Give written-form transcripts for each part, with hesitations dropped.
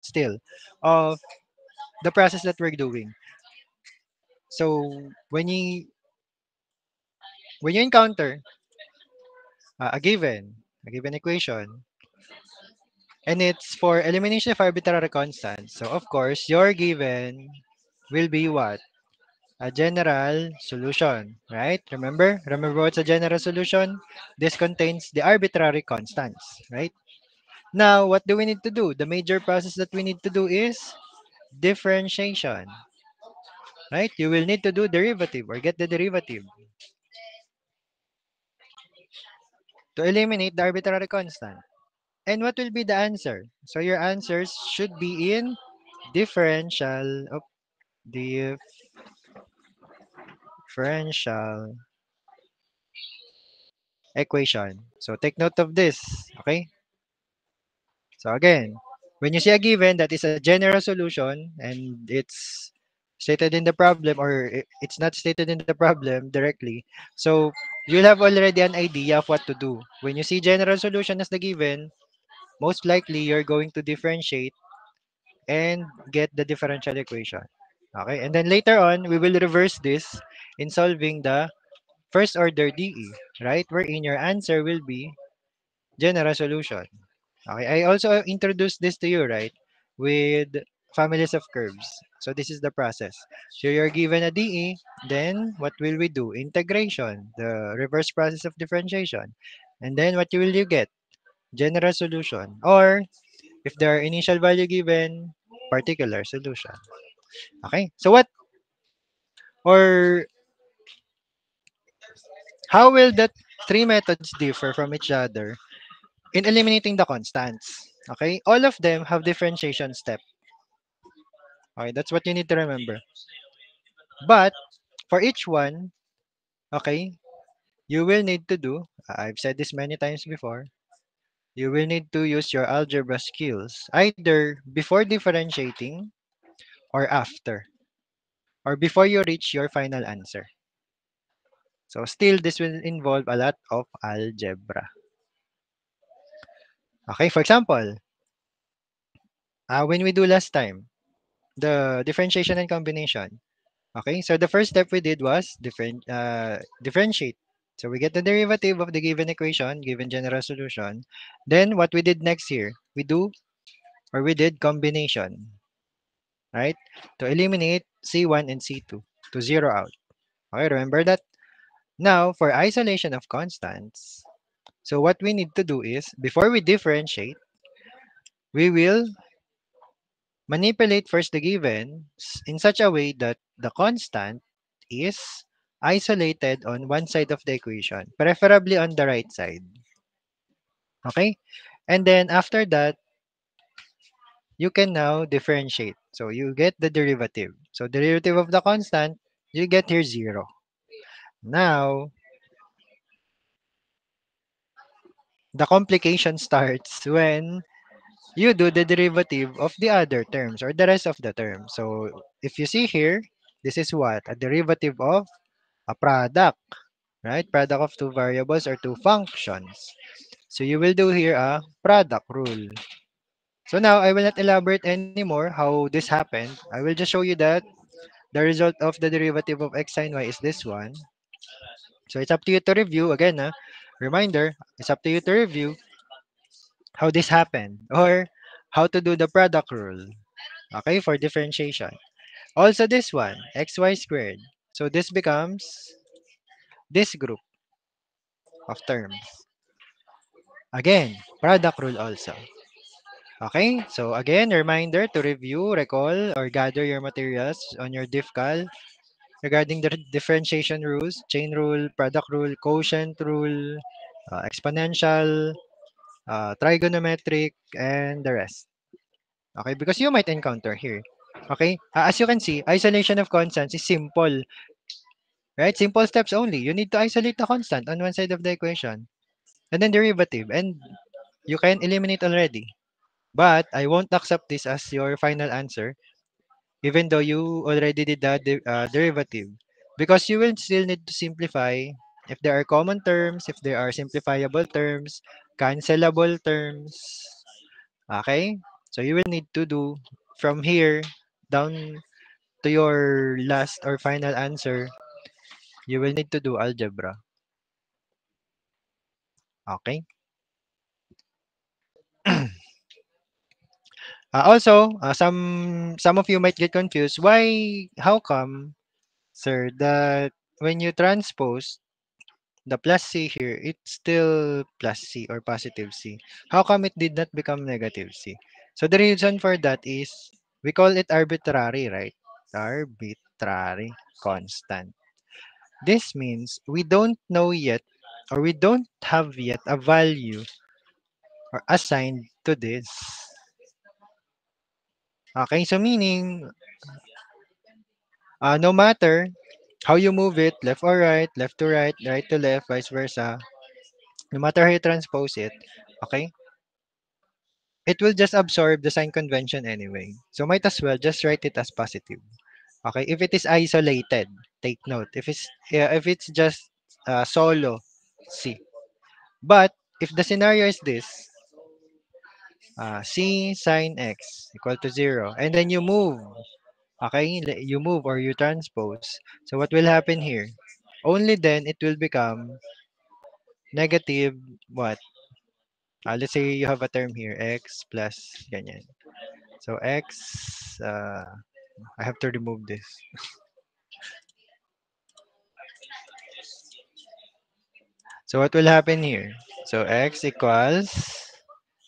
still of the process that we're doing. So when you encounter a given equation, and it's for elimination of arbitrary constants. So of course, your given will be what? A general solution, right? Remember what's a general solution? This contains the arbitrary constants, right? Now, what do we need to do? The major process that we need to do is differentiation, right? You will need to do derivative or get the derivative to eliminate the arbitrary constant. And what will be the answer? So your answers should be in differential of differential equation. So take note of this, okay? So again, when you see a given that is a general solution and it's stated in the problem or it's not stated in the problem directly, so you'll have already an idea of what to do. When you see general solution as the given, most likely you're going to differentiate and get the differential equation. Okay, and then later on, we will reverse this in solving the first order DE, right? Wherein your answer will be general solution. Okay, I also introduced this to you, right? With families of curves. So this is the process. So you're given a DE, then what will we do? Integration, the reverse process of differentiation. And then what will you get? General solution. Or if there are initial value given, particular solution. Okay? So what or how will the three methods differ from each other in eliminating the constants? Okay? All of them have differentiation step. Okay, that's what you need to remember. But for each one, okay, you will need to do, I've said this many times before, you will need to use your algebra skills either before differentiating or after, or before you reach your final answer. So still, this will involve a lot of algebra. Okay, for example, when we do last time, the differentiation and combination. Okay, so the first step we did was differentiate. So we get the derivative of the given equation, given general solution. Then what we did next here, we did combination, right? To eliminate C1 and C2 to zero out. Okay, remember that? Now, for isolation of constants, so what we need to do is, before we differentiate, we will manipulate first the given in such a way that the constant is isolated on one side of the equation, preferably on the right side. Okay? And then after that, you can now differentiate. So you get the derivative. So derivative of the constant, you get here 0. Now, the complication starts when you do the derivative of the other terms or the rest of the terms. So if you see here, this is what? A derivative of a product, right? Product of two variables or two functions. So you will do here a product rule. So now I will not elaborate anymore how this happened. I will just show you that the result of the derivative of x sin y is this one. So it's up to you to review. Again, reminder, it's up to you to review how this happened or how to do the product rule. Okay, for differentiation. Also this one, xy squared. So this becomes this group of terms. Again, product rule also. Okay, so again, reminder to review, recall, or gather your materials on your diffcal regarding the differentiation rules, chain rule, product rule, quotient rule, exponential, trigonometric, and the rest. Okay, because you might encounter here. Okay, as you can see, isolation of constants is simple, right? Simple steps only. You need to isolate the constant on one side of the equation, and then derivative, and you can eliminate already. But I won't accept this as your final answer, even though you already did the derivative, because you will still need to simplify if there are common terms, if there are simplifiable terms, cancelable terms. Okay? So you will need to do from here down to your last or final answer, you will need to do algebra. Okay? Also, some of you might get confused. How come, sir, that when you transpose the plus C here, it's still plus C or positive C? How come it did not become negative C? So the reason for that is we call it arbitrary, right? Arbitrary constant. This means we don't know yet or we don't have yet a value or assigned to this. Okay, so meaning no matter how you move it, left to right to left, vice versa, no matter how you transpose it, okay, it will just absorb the sign convention anyway. So might as well just write it as positive. Okay, if it is isolated, take note. If it's just solo C. But if the scenario is this, C sine x equal to 0, and then you move, okay, you move or you transpose. So what will happen here? Only then it will become negative what? Let's say you have a term here, x plus ganyan. So x, I have to remove this. So what will happen here? So x equals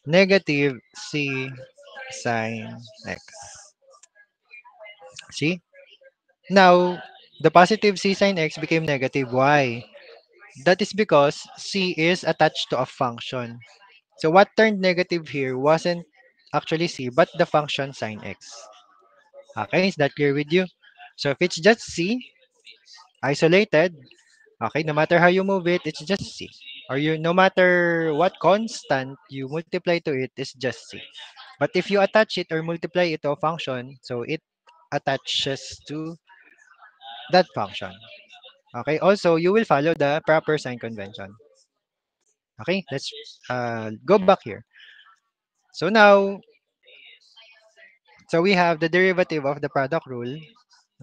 negative c sine x. See? Now, the positive c sine x became negative y. That is because c is attached to a function. So what turned negative here wasn't actually c, but the function sine x. Okay, is that clear with you? So if it's just c, isolated, okay, no matter how you move it, it's just c. Or no matter what constant you multiply to it, it's just c. But if you attach it or multiply it to a function, so it attaches to that function. Okay, also you will follow the proper sign convention. Okay, let's go back here. So now, so we have the derivative of the product rule.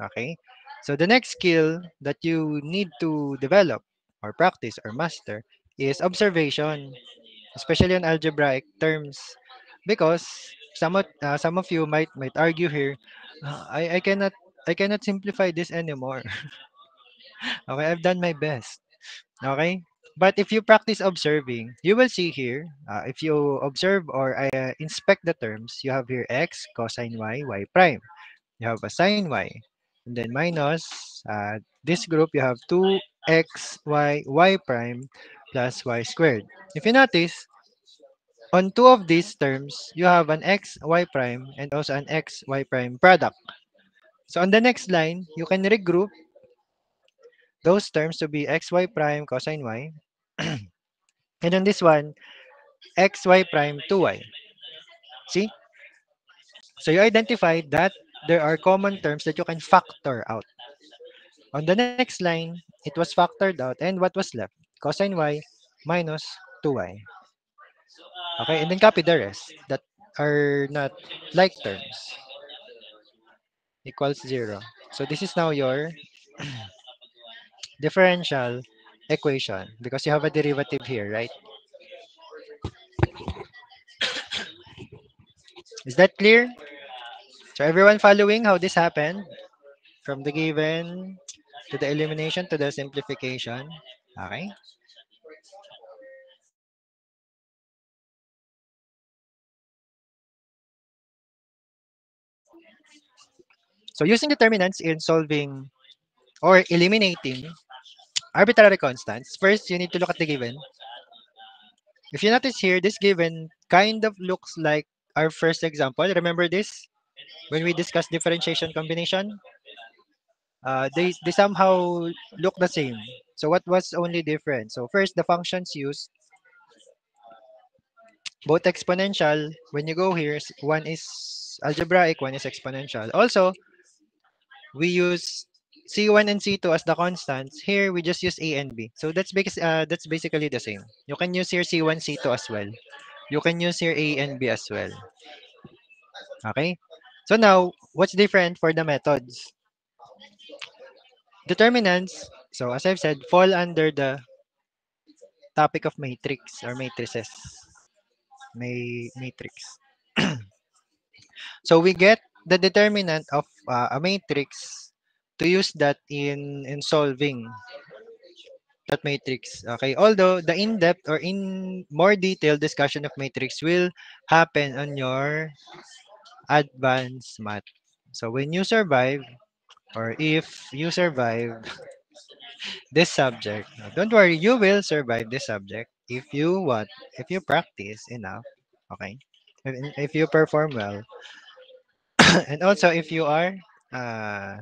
Okay, so the next skill that you need to develop or practice or master is observation, especially on algebraic terms, because some of you might argue here, I cannot simplify this anymore. Okay, I've done my best. Okay, but if you practice observing, you will see here. If you observe or inspect the terms, you have here x cosine y prime. You have a sine y, and then minus this group. You have 2xy prime plus y squared. If you notice, on two of these terms, you have an xy prime and also an xy prime product. So on the next line, you can regroup those terms to be xy prime cosine y. And on this one, xy prime 2y. See? So you identified that there are common terms that you can factor out. On the next line, it was factored out, and what was left? Cosine y minus 2y. Okay, and then copy the rest that are not like terms equals 0. So this is now your differential equation because you have a derivative here, right? Is that clear? So everyone following how this happened from the given to the elimination to the simplification. Okay. So using determinants in solving or eliminating arbitrary constants, first you need to look at the given. If you notice here, this given kind of looks like our first example. Remember this? When we discussed differentiation combination, they somehow look the same. So what was only different? So first, the functions used both exponential. When you go here, one is algebraic, one is exponential. Also, we use C1 and C2 as the constants. Here, we just use A and B. So that's basically the same. You can use here C1, C2 as well. You can use here A and B as well. Okay? So now, what's different for the methods? Determinants, so as I've said, fall under the topic of matrix or matrices. Matrix. So we get the determinant of a matrix to use that in solving that matrix. Okay, although the in-depth or in more detailed discussion of matrix will happen on your advanced math. So when you survive or if you survive this subject, don't worry, you will survive this subject if you what? If you practice enough, okay? If you perform well, and also if you are uh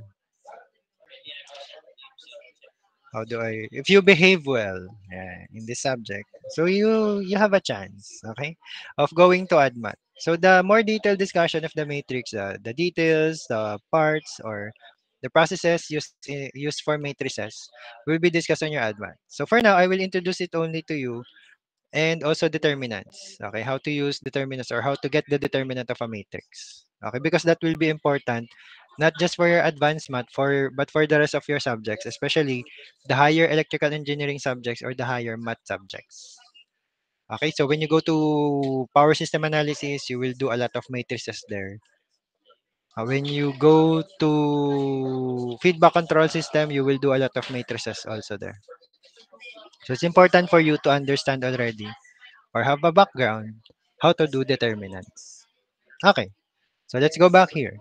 how do I if you behave well, yeah, in this subject, so you have a chance, okay, of going to admat. So the more detailed discussion of the matrix, the details, the parts, or the processes used for matrices will be discussed on your admat. So for now, I will introduce it only to you, and also determinants. Okay, how to use determinants or how to get the determinant of a matrix. Okay, because that will be important not just for your advanced math but for the rest of your subjects, especially the higher electrical engineering subjects or the higher math subjects. Okay, so when you go to power system analysis, you will do a lot of matrices there. When you go to feedback control system, you will do a lot of matrices also there. So it's important for you to understand already or have a background how to do determinants. Okay, so let's go back here.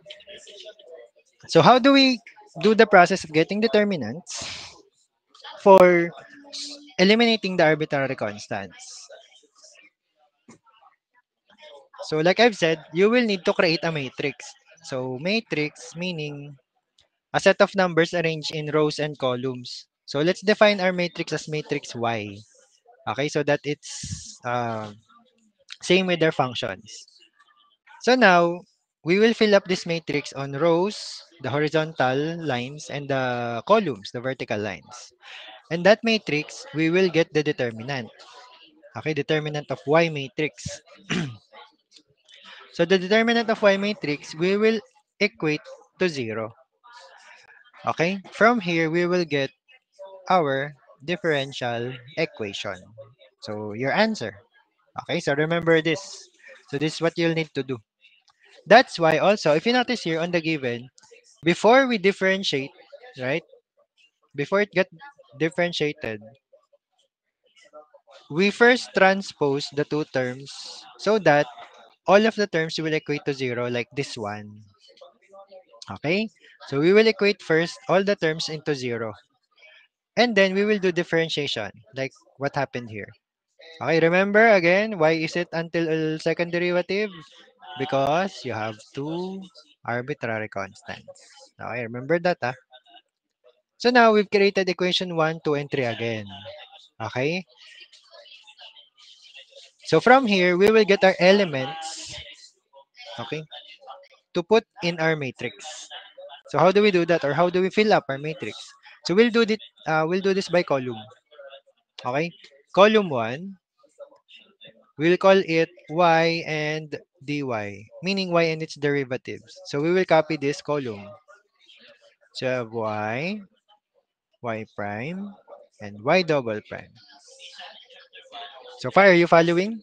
So how do we do the process of getting determinants for eliminating the arbitrary constants? So like I've said, you will need to create a matrix. So matrix meaning a set of numbers arranged in rows and columns. So let's define our matrix as matrix Y. Okay, so that it's same with their functions. So now, we will fill up this matrix on rows, the horizontal lines, and the columns, the vertical lines. And that matrix, we will get the determinant. Okay, determinant of Y matrix. So the determinant of Y matrix, we will equate to 0. Okay, from here, we will get our differential equation. So your answer. Okay, so remember this. So this is what you'll need to do. That's why also, if you notice here on the given, before we differentiate, right? Before it get differentiated, we first transpose the two terms so that all of the terms will equate to 0 like this one. Okay? So we will equate first all the terms into 0. And then we will do differentiation like what happened here. Okay, remember again, why is it until second derivative? Because you have two arbitrary constants. Okay, remember that, ah. So now we've created equation 1, 2, and 3 again. Okay? So from here, we will get our elements, okay, to put in our matrix. So how do we do that or how do we fill up our matrix? So we'll do this by column. Okay? Column 1, we'll call it y and dy, meaning y and its derivatives. So we will copy this column. So I have y prime, and y double prime. So far, are you following?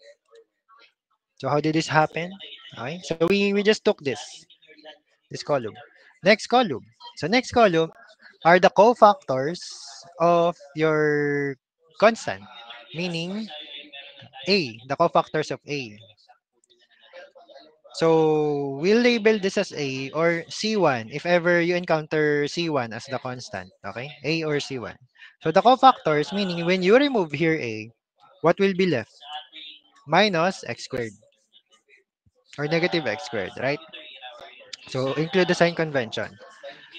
So how did this happen? Okay, so we just took this column. Next column. So next column are the cofactors of your constant, meaning A, the cofactors of A. So we'll label this as A or C1 if ever you encounter C1 as the constant, okay? A or C1. So the cofactors, meaning when you remove here A, what will be left? Minus x squared or negative x squared, right? So include the sign convention.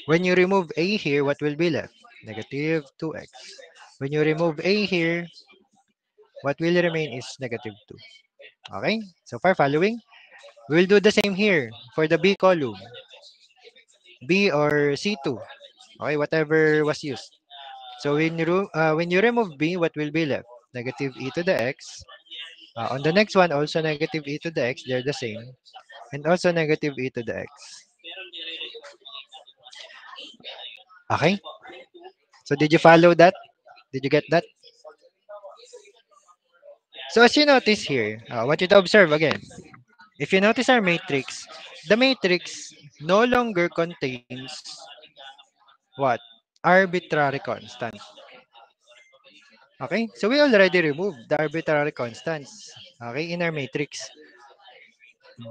When you remove a here, what will be left? Negative 2x. When you remove a here, what will remain is negative 2. Okay? So far following? We'll do the same here for the B column. B or C2. Okay, whatever was used. So when you remove B, what will be left? Negative e to the x. On the next one, also negative e to the x. They're the same. and also negative e to the x. Okay? So did you follow that? Did you get that? So as you notice here, I want you to observe again. If you notice our matrix, the matrix no longer contains what? Arbitrary constant. Okay? So we already removed the arbitrary constants. Okay, in our matrix.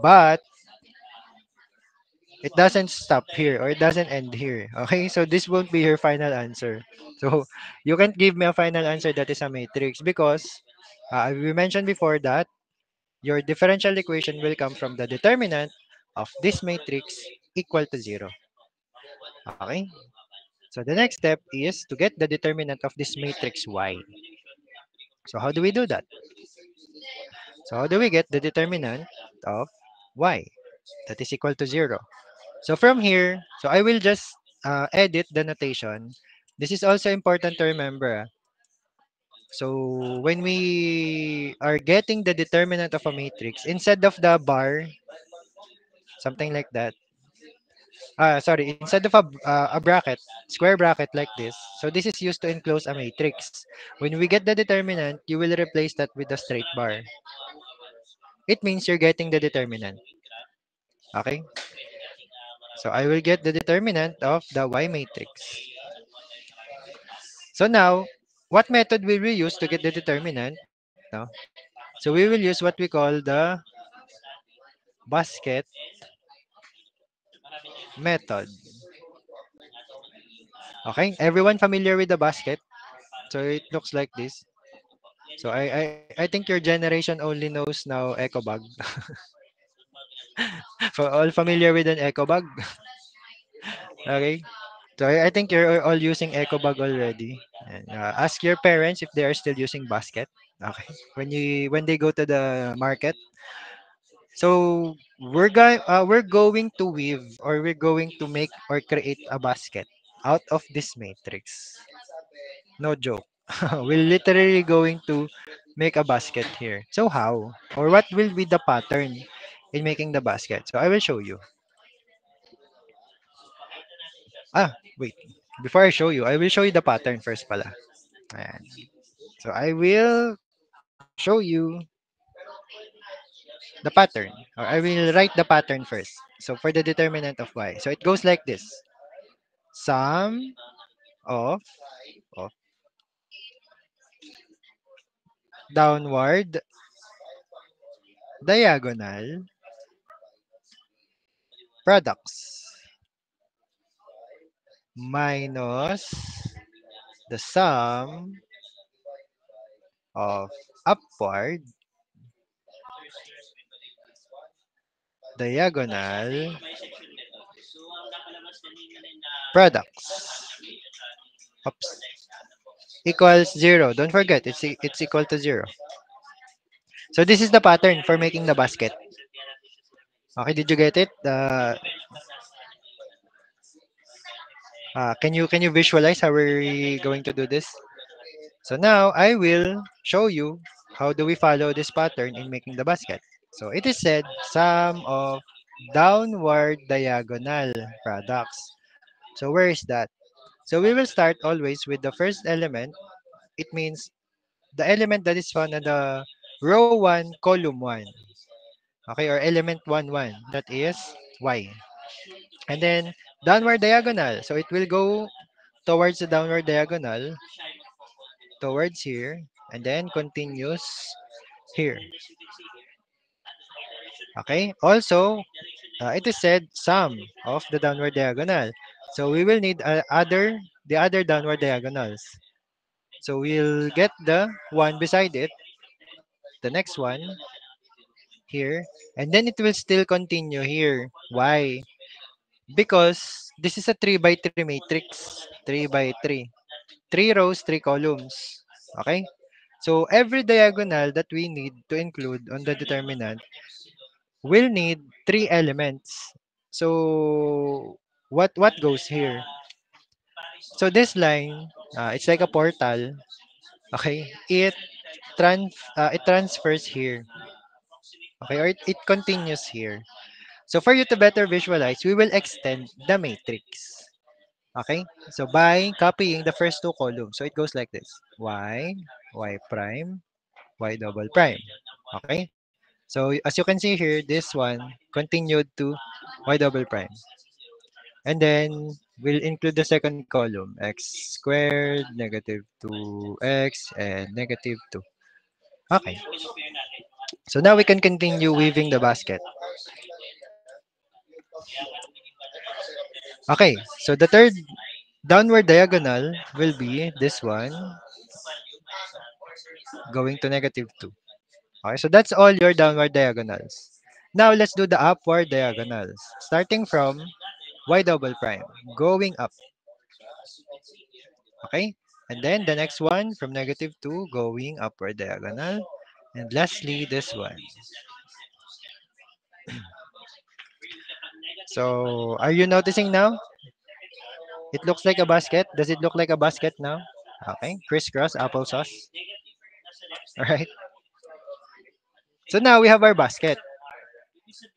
But it doesn't stop here or it doesn't end here. Okay? So this won't be your final answer. So you can't give me a final answer that is a matrix because we mentioned before that your differential equation will come from the determinant of this matrix equal to 0. Okay? So the next step is to get the determinant of this matrix Y. So how do we do that? So how do we get the determinant of Y that is equal to 0? So from here, so I will just edit the notation. This is also important to remember. So when we are getting the determinant of a matrix, instead of the bar, something like that, sorry, instead of a bracket, square bracket like this, so this is used to enclose a matrix. When we get the determinant, you will replace that with a straight bar. It means you're getting the determinant. Okay? So I will get the determinant of the Y matrix. So now, what method will we use to get the determinant? No? So we will use what we call the basket method. Okay? Everyone familiar with the basket? So it looks like this. So I think your generation only knows now echo bag. For all familiar with an echo bag? Okay. So I think you're all using echo bag already. And, ask your parents if they are still using basket. Okay. When they go to the market. So we're going to weave or we're going to make or create a basket out of this matrix. No joke. We're literally going to make a basket here. So how? Or what will be the pattern in making the basket? So I will show you. Wait. Before I show you, I will show you the pattern first pala. Ayan. So I will show you the pattern. Or I will write the pattern first. So for the determinant of y. So it goes like this. Sum of downward diagonal products minus the sum of upward diagonal products. Oops. Equals 0. Don't forget, it's equal to 0. So this is the pattern for making the basket. Okay, did you get it? Can you visualize how we're going to do this? So now I will show you how do we follow this pattern in making the basket. So it is said sum of downward diagonal products. So where is that? So we will start always with the first element. It means the element that is found in the row 1, column 1. Okay, or element 1, 1. That is y. And then downward diagonal. So it will go towards the downward diagonal, towards here, and then continues here. Okay. Also, it is said sum of the downward diagonal. So we will need the other downward diagonals. So we'll get the one beside it, the next one here, and then it will still continue here. Why? Because this is a 3 by 3 matrix. 3 by 3. 3 rows, 3 columns. Okay? So every diagonal that we need to include on the determinant will need 3 elements. So what goes here? So this line, it's like a portal. Okay? It transfers here. Okay? Or it continues here. So for you to better visualize, we will extend the matrix. Okay? So by copying the first two columns. So it goes like this. Y prime, Y double prime. Okay? So as you can see here, this one continued to Y double prime. And then we'll include the second column, x squared, negative 2x, and negative 2. Okay. So now we can continue weaving the basket. Okay. So the third downward diagonal will be this one going to negative 2. Okay. So that's all your downward diagonals. Now let's do the upward diagonals. Starting from y double prime, going up. Okay. And then the next one from negative 2 going upward diagonal. And lastly, this one. So are you noticing now? It looks like a basket. Does it look like a basket now? Okay. Crisscross applesauce. All right. So now we have our basket.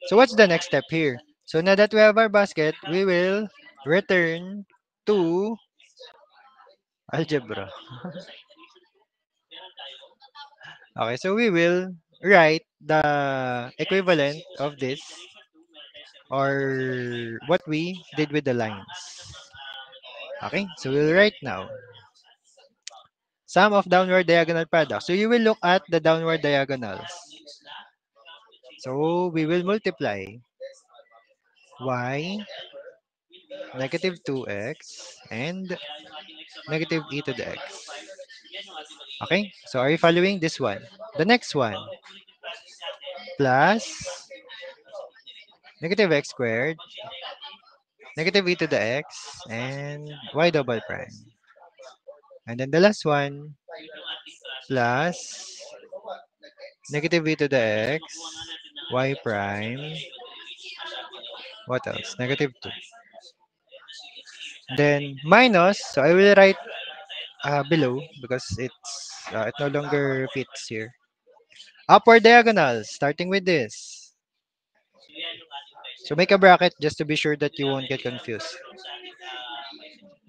So what's the next step here? So now that we have our basket, we will return to algebra. Okay, so we will write the equivalent of this or what we did with the lines. Okay, so we'll write now sum of downward diagonal products. So you will look at the downward diagonals. So we will multiply y negative 2x and negative e to the x. Okay, so are you following this one? The next one plus negative x squared, negative e to the x, and y double prime. And then the last one plus negative e to the x, y prime, what else? Negative 2. Then minus, so I will write below because it no longer fits here. Upward diagonals, starting with this. So make a bracket just to be sure that you won't get confused.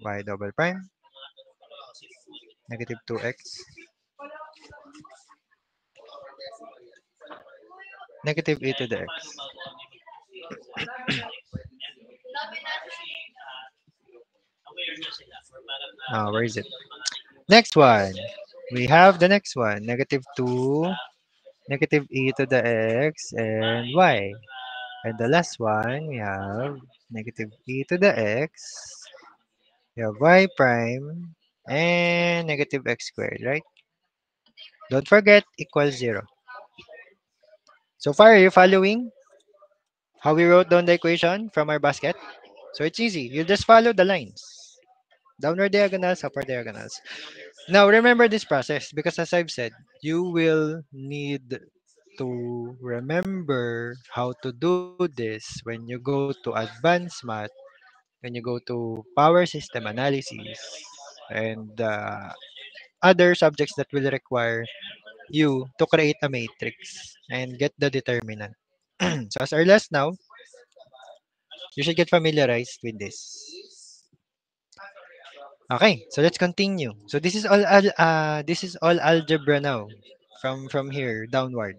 Y double prime, negative 2x, negative e to the x. Where is it? Next one. We have the next one. Negative 2, negative e to the x, and y. And the last one, we have negative e to the x, we have y prime, and negative x squared, right? Don't forget, equals 0. So far, are you following how we wrote down the equation from our basket? So it's easy. You just follow the lines. Downward diagonals, upward diagonals. Now, remember this process because as I've said, you will need to remember how to do this when you go to advanced math, when you go to power system analysis, and other subjects that will require you to create a matrix and get the determinant. So as our last now, you should get familiarized with this. Okay, so let's continue. So this is all algebra now from here downward.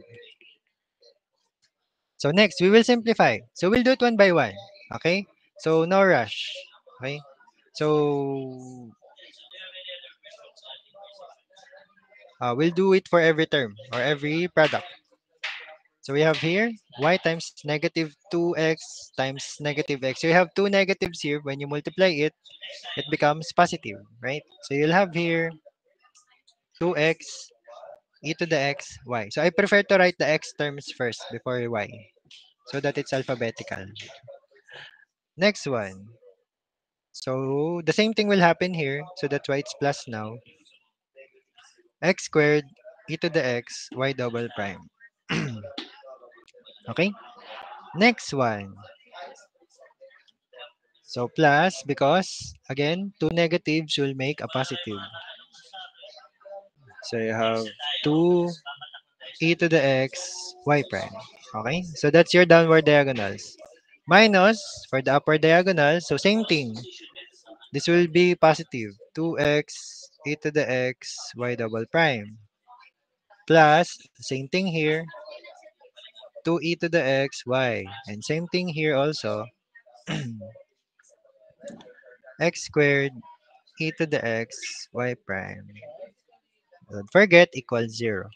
So next, we will simplify. So we'll do it one by one. Okay? So no rush. Okay? So we'll do it for every term or every product. So we have here y times negative 2x times negative x. So you have two negatives here. When you multiply it, it becomes positive, right? So you'll have here 2x e to the x y. So I prefer to write the x terms first before y so that it's alphabetical. Next one. So the same thing will happen here. So that's why it's plus now. X squared e to the x y double prime. Okay? Next one. So plus because again, two negatives will make a positive. So you have 2 e to the x y prime. Okay? So that's your downward diagonals. minus for the upper diagonal. So same thing. This will be positive. 2x e to the x y double prime plus same thing here 2 to the x y and same thing here also x squared to the x y prime. Don't forget equals 0.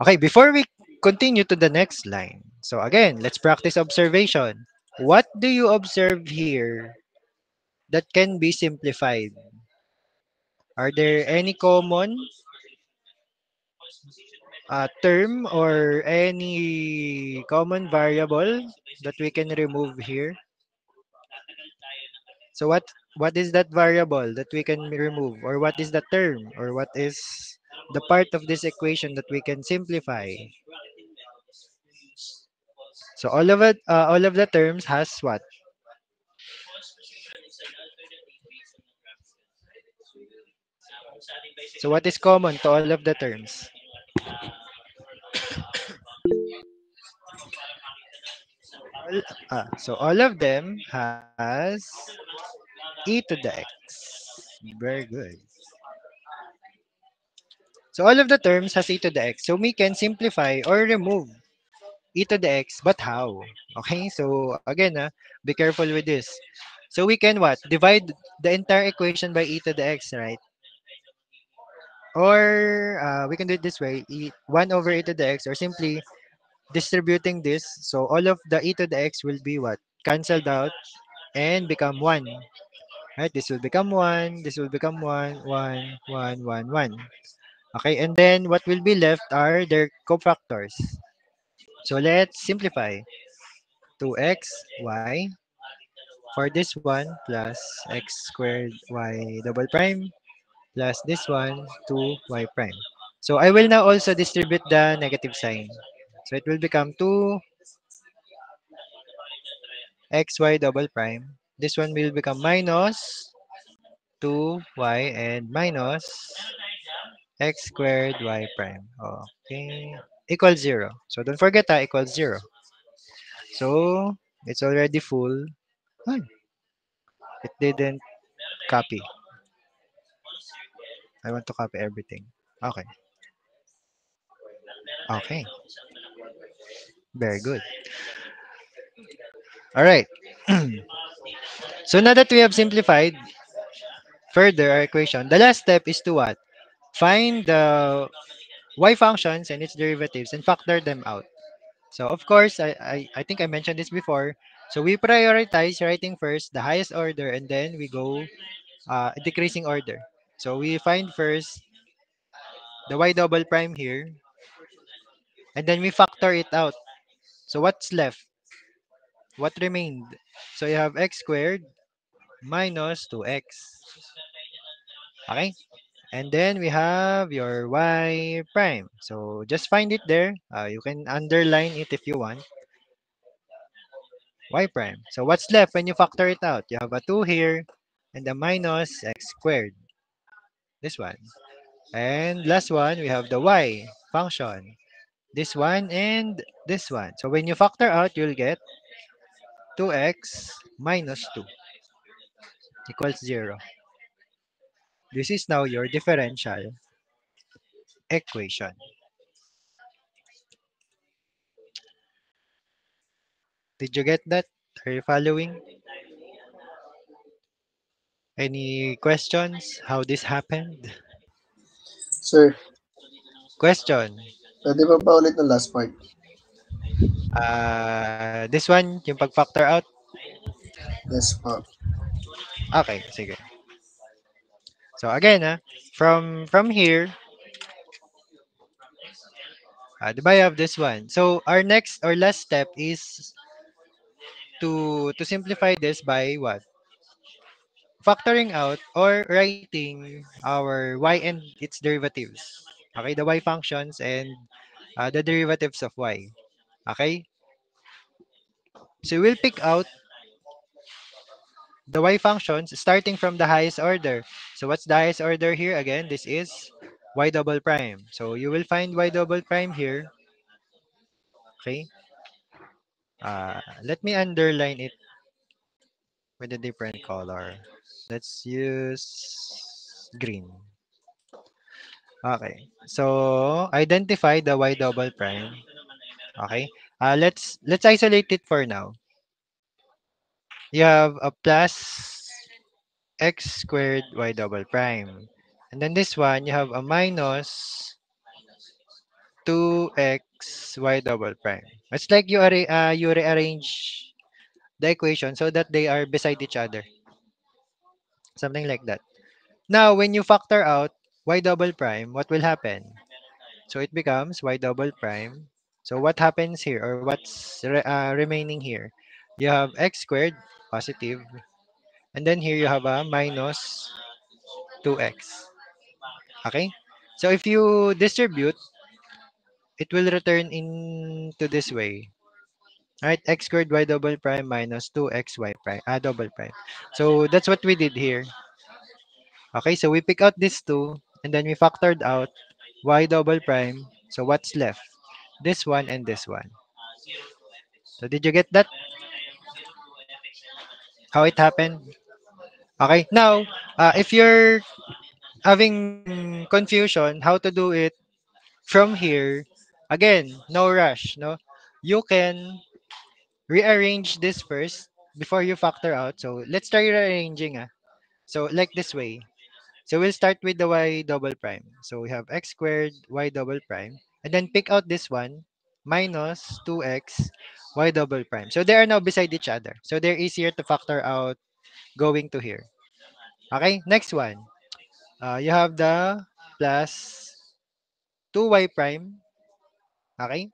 Okay, before we continue to the next line. So again, let's practice observation. What do you observe here that can be simplified? Are there any common term or any common variable that we can remove here? So what is that variable that we can remove, or what is the term, or what is the part of this equation that we can simplify? So all of the terms has what? So what is common to all of the terms? So all of them has e to the x. Very good. So all of the terms has e to the x. So we can simplify or remove e to the x, but how? Okay, so again, be careful with this. So we can what? Divide the entire equation by e to the x, right? Or we can do it this way, 1 over e to the x, or simply distributing this. So all of the e to the x will be what? Cancelled out and become 1. Right? This will become 1, this will become 1, 1, 1, 1, 1. Okay, and then what will be left are their cofactors. So let's simplify. 2x, y, for this one plus x squared y double prime plus this one 2y prime. So I will now also distribute the negative sign. So it will become 2xy double prime. This one will become minus 2y and minus x squared y prime. Okay. Equals 0. So don't forget equals 0. So it's already full. Ay, it didn't copy. I want to copy everything. Okay. Okay. Very good. All right. So now that we have simplified further our equation, the last step is to what? Find the y functions and its derivatives and factor them out. So of course, I think I mentioned this before. So we prioritize writing first the highest order and then we go decreasing order. So we find first the y double prime here and then we factor it out. So what's left? What remained? So you have x squared minus 2x. Okay? And then we have your y prime. So just find it there. You can underline it if you want. Y prime. So what's left when you factor it out? You have a 2 here and a minus x squared. This one. And last one, we have the y function. This one and this one. So when you factor out, you'll get 2x minus 2 equals 0. This is now your differential equation. Did you get that? Are you following? Any questions? How this happened? Sir, Question. pwede ba paulit ng last part? This one, yung pag-factor out. Yes po. Okay, sige. So again, from here, di ba you have this one? So our next or last step is to simplify this by what? Factoring out or writing our y and its derivatives. Okay, the y functions and the derivatives of y. Okay? So we'll pick out the y functions starting from the highest order. So what's the highest order here? Again, this is y double prime. So you will find y double prime here. Okay? Let me underline it with a different color. Let's use green. Okay. So identify the y double prime. Okay. Let's isolate it for now. You have a plus x squared y double prime. And then this one, you have a minus 2x y double prime. It's like you rearrange the equation so that they are beside each other. Something like that. Now, when you factor out y double prime, what will happen? So it becomes y double prime. So what happens here, or what's remaining here? You have x squared, positive, and then here you have a minus 2x. Okay? So if you distribute, it will return into this way. Right? X squared y double prime minus 2xy prime, double prime. So that's what we did here. Okay, so we pick out these two, and then we factored out y double prime. So what's left? This one and this one. So did you get that? How it happened? Okay, now, if you're having confusion how to do it from here, again, no rush, no? You can rearrange this first before you factor out. So let's try rearranging. So like this way. So we'll start with the y double prime. So we have x squared y double prime. And then pick out this one minus 2x y double prime. So they are now beside each other. So they're easier to factor out going to here. Okay, next one. You have the plus 2y prime. Okay.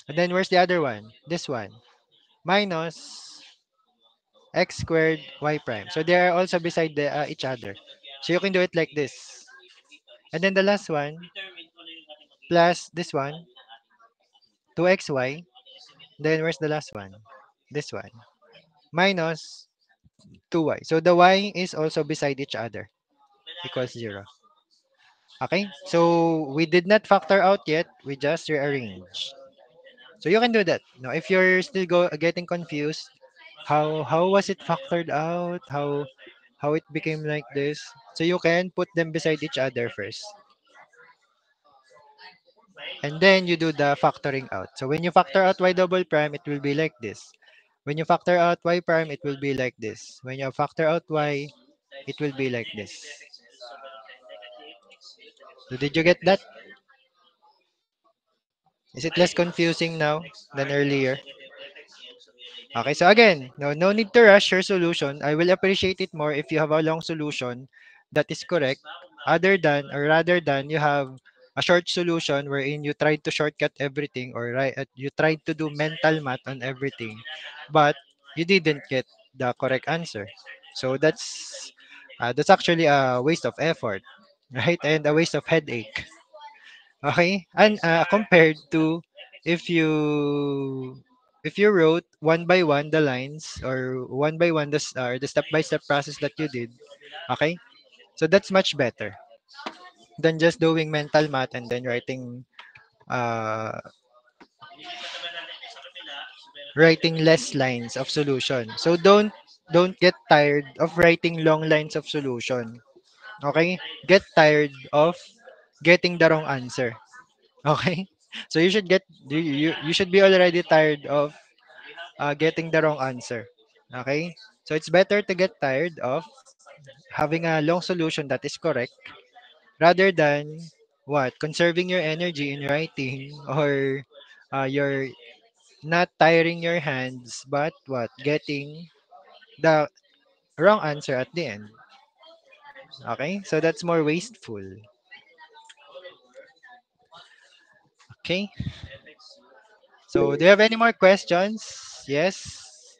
And then where's the other one? This one. Minus x squared y prime. So they are also beside each other. So you can do it like this. And then the last one, plus this one, 2xy. Then where's the last one? This one. Minus 2y. So the y is also beside each other. Equals 0. Okay? So we did not factor out yet. We just rearranged. So you can do that. Now, if you're still getting confused, how was it factored out? How it became like this? So you can put them beside each other first, and then you do the factoring out. So when you factor out y double prime, it will be like this. When you factor out y prime, it will be like this. When you factor out y, it will be like this. So did you get that? Is it less confusing now than earlier? Okay, so again, no need to rush your solution. I will appreciate it more if you have a long solution that is correct, other than or rather than you have a short solution wherein you tried to shortcut everything, or you tried to do mental math on everything, but you didn't get the correct answer. So that's actually a waste of effort, right? And a waste of headache. Okay? And compared to if you wrote one by one the lines, or one by one the step by step process that you did, okay? So that's much better than just doing mental math and then uh writing less lines of solution. So don't get tired of writing long lines of solution. Okay? Get tired of getting the wrong answer. Okay? So you should be already tired of getting the wrong answer. Okay? So it's better to get tired of having a long solution that is correct, rather than what? Conserving your energy in writing, or you're not tiring your hands, but what? Getting the wrong answer at the end. Okay? So that's more wasteful. Okay? So do you have any more questions? Yes?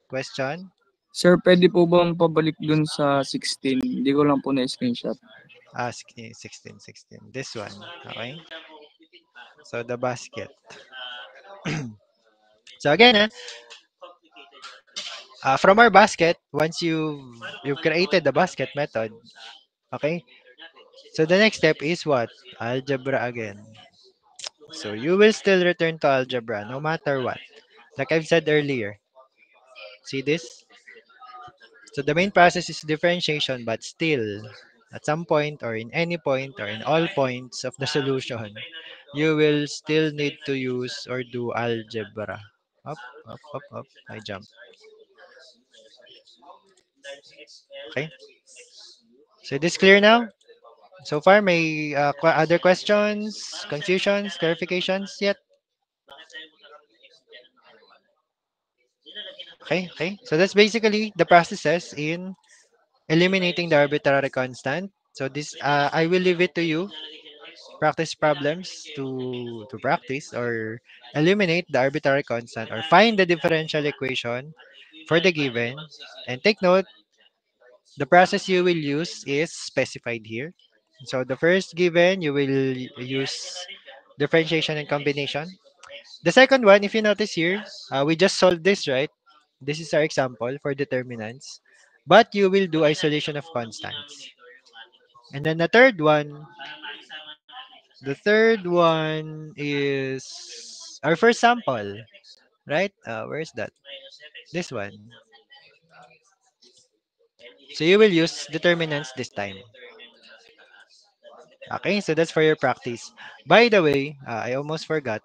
Question? Sir, pwede po bang pabalik dun sa 16? Hindi ko lang po na-screenshot. 16, 16. This one. Okay? So the basket. So again, from our basket, once you've created the basket method, okay? So the next step is what? Algebra again. So you will still return to algebra no matter what. Like I've said earlier, see this? So the main process is differentiation, but still, at some point or in any point or in all points of the solution, you will still need to use or do algebra. Up, up. I jump. Okay. So this clear now? So far, may other questions, confusions, clarifications yet? Okay. So that's basically the processes in eliminating the arbitrary constant. So this, I will leave it to you. Practice problems to practice or eliminate the arbitrary constant or find the differential equation for the given. And take note, the process you will use is specified here. So the first given, you will use differentiation and combination. The second one, if you notice here, we just solved this, right? This is our example for determinants. But you will do isolation of constants. And then the third one is our first sample, right? Where is that? This one. So you will use determinants this time. Okay, so that's for your practice. By the way, I almost forgot.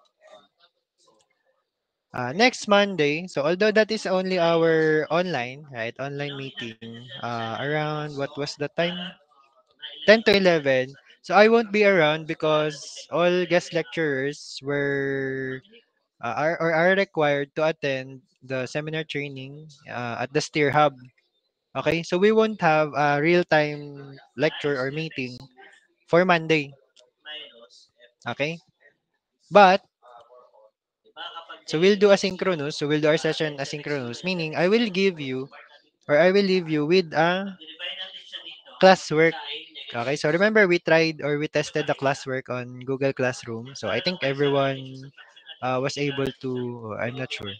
Next Monday, so although that is only our online, right? Online meeting, around what was the time? 10 to 11. So I won't be around because all guest lecturers are required to attend the seminar training at the Steer Hub. Okay, so we won't have a real-time lecture or meeting for Monday. Okay, but so we'll do asynchronous. So we'll do our session asynchronous, meaning I will give you or I will leave you with a classwork. Okay, so remember we tried or we tested the classwork on Google Classroom. So I think everyone was able to. I'm not sure.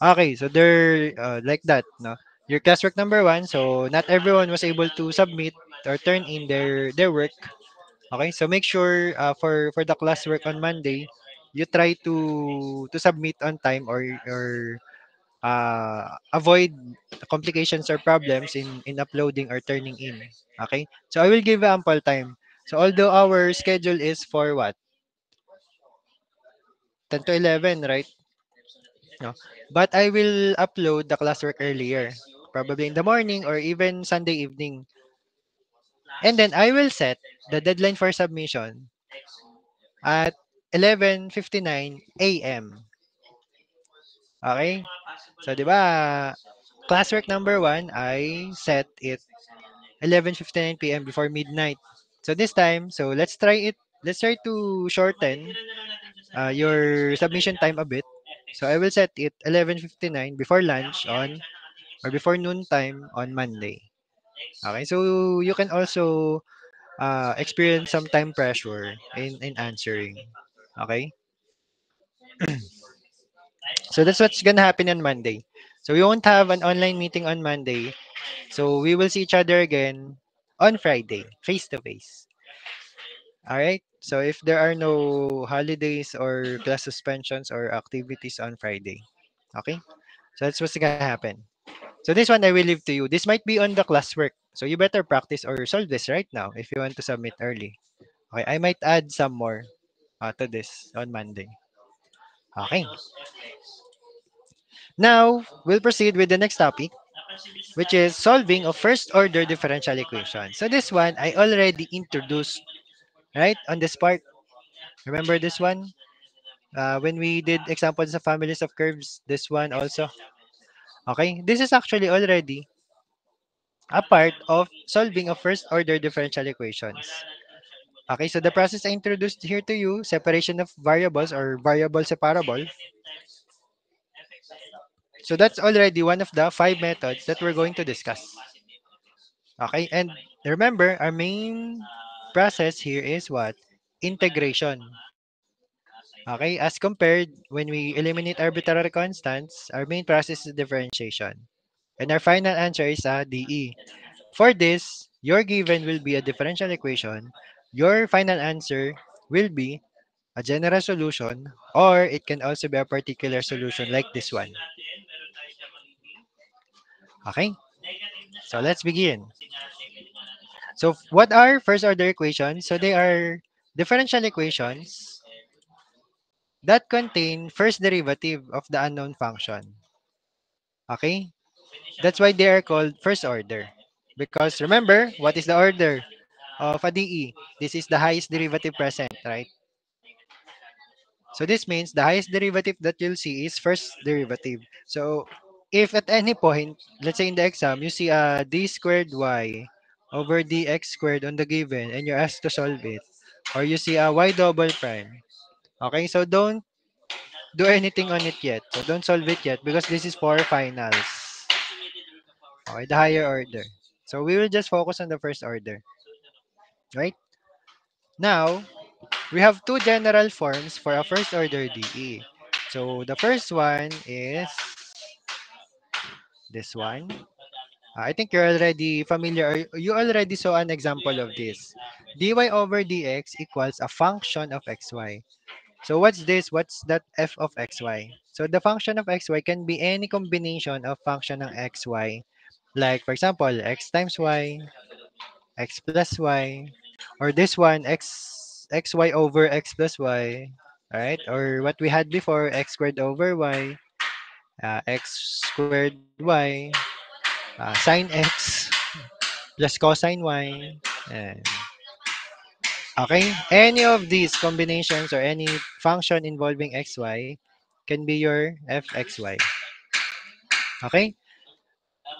Okay, so they're like that, no? Your classwork number one. So not everyone was able to submit or turn in their work. Okay, so make sure for the classwork on Monday, you try to submit on time or avoid complications or problems in uploading or turning in. Okay, so I will give ample time. So although our schedule is for what 10 to 11, right? No, but I will upload the classwork earlier, probably in the morning or even Sunday evening, and then I will set the deadline for submission at 11:59 a.m. Okay? So, 'di ba, classwork number one, I set it 11:59 p.m. before midnight. So this time, so let's try it. Let's try to shorten your submission time a bit. So I will set it 11:59 before lunch on or before noon time on Monday. Okay, so you can also experience some time pressure in answering. Okay, so that's what's gonna happen on Monday. So we won't have an online meeting on Monday. So we will see each other again on Friday, face to face. All right. So if there are no holidays or class suspensions or activities on Friday, okay. So that's what's gonna happen. So this one I will leave to you. This might be on the classwork. So you better practice or solve this right now if you want to submit early. Okay. I might add some more to this on Monday. Okay. Now we'll proceed with the next topic, which is solving of first order differential equation. So this one I already introduced right on this part. Remember this one? When we did examples of families of curves, this one also. Okay, this is actually already a part of solving of first order differential equations. Okay, so the process I introduced here to you, separation of variables or variable separable. So that's already one of the five methods that we're going to discuss. Okay, and remember, our main process here is what? Integration. Okay, as compared when we eliminate arbitrary constants, our main process is differentiation. And our final answer is DE. For this, your given will be a differential equation. Your final answer will be a general solution, or it can also be a particular solution like this one. Okay, so let's begin. So what are first order equations? So they are differential equations that contain first derivative of the unknown function. Okay, that's why they are called first order. Because remember, what is the order of a DE? This is the highest derivative present, right? So this means the highest derivative that you'll see is first derivative. So if at any point, let's say in the exam, you see a d squared y over dx squared on the given and you're asked to solve it, or you see a y double prime. Okay, so don't do anything on it yet. So don't solve it yet because this is for finals. Okay, the higher order. So we will just focus on the first order, right? Now, we have two general forms for a first order DE. So the first one is this one. I think you're already familiar, or you already saw an example of this. dy over dx equals a function of xy. So what's this? What's that f of xy? So the function of xy can be any combination of function ng xy. Like for example, x times y, x plus y, or this one, xy over x plus y, right? Or what we had before, x squared over y, x squared y, sine x plus cosine y. And, okay, any of these combinations or any function involving xy can be your fxy. Okay,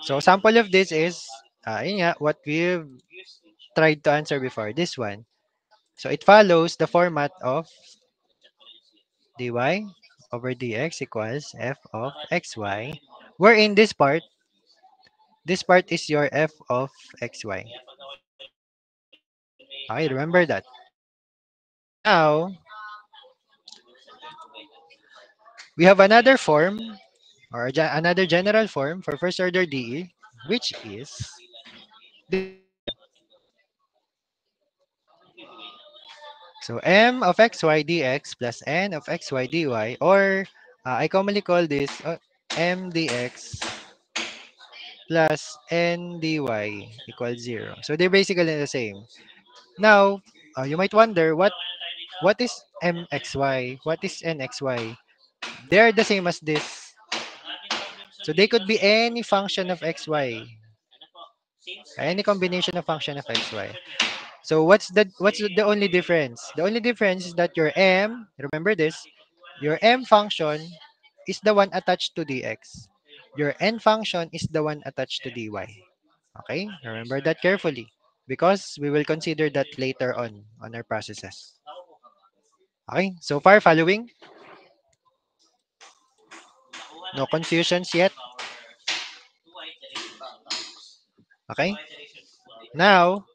so sample of this is, yun nga, what we've tried to answer before, this one. So it follows the format of dy over dx equals f of xy, wherein this part is your f of xy. Okay, remember that. Now, we have another form or another general form for first order DE, which is this one. So m of xy dx plus n of xy dy, or I commonly call this m dx plus n dy equals 0. So they're basically the same. Now, you might wonder what is mxy? What is nxy? They're the same as this. So they could be any function of xy, any combination of function of xy. So what's the only difference? The only difference is that your m, remember this, your m function is the one attached to dx. Your n function is the one attached to dy. Okay? Remember that carefully because we will consider that later on our processes. Okay? So far following? No confusions yet? Okay? Now,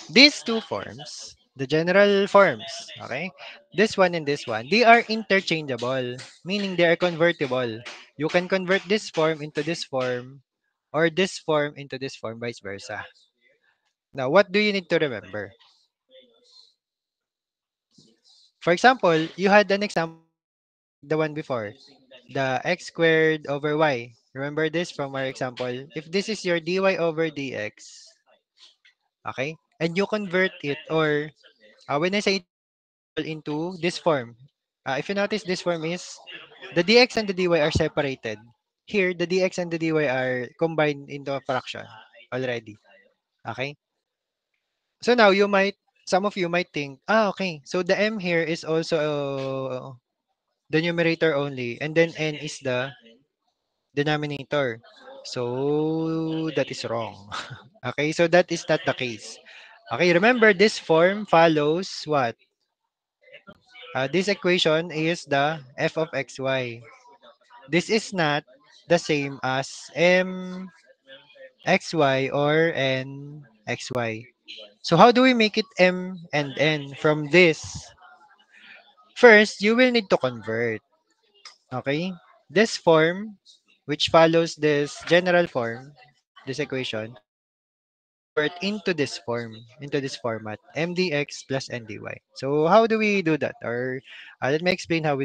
these two forms, the general forms, okay? This one and this one, they are interchangeable, meaning they are convertible. You can convert this form into this form or this form into this form, vice versa. Now, what do you need to remember? For example, you had an example like the one before, the x squared over y. Remember this from our example? If this is your dy over dx, okay? And you convert it, or when I say interchangeable into this form, if you notice, this form is the dx and the dy are separated. Here, the dx and the dy are combined into a fraction already. Okay? So now some of you might think, okay, so the m here is also the numerator only, and then n is the denominator. So that is wrong. Okay, so that is not the case. Okay, remember this form follows what? This equation is the f of xy. This is not the same as m xy or n xy. So how do we make it m and n from this? First, you will need to convert. Okay? This form, which follows this general form, this equation, convert into this form, into this format, mdx plus ndy. So how do we do that? Or let me explain how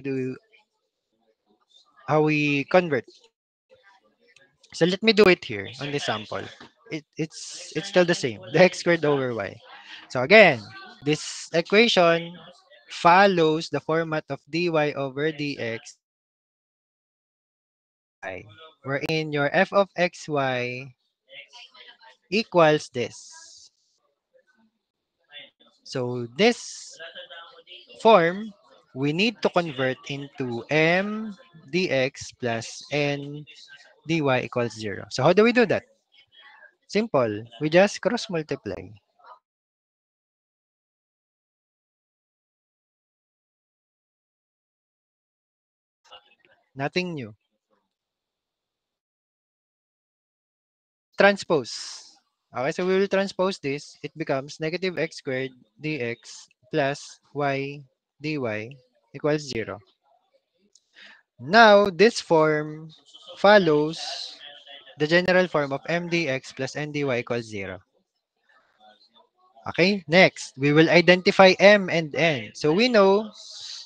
we convert. So let me do it here on this sample. It's still the same, the x squared over y. So again, this equation follows the format of dy over dx plus ndy, wherein your f of xy equals this. So this form, we need to convert into m dx plus n dy equals 0. So how do we do that? Simple. We just cross multiply. Nothing new. Transpose. Okay, so we will transpose this. It becomes negative x squared dx plus y dy equals 0. Now, this form follows the general form of mdx plus ndy equals 0. Okay, next, we will identify m and n. So we know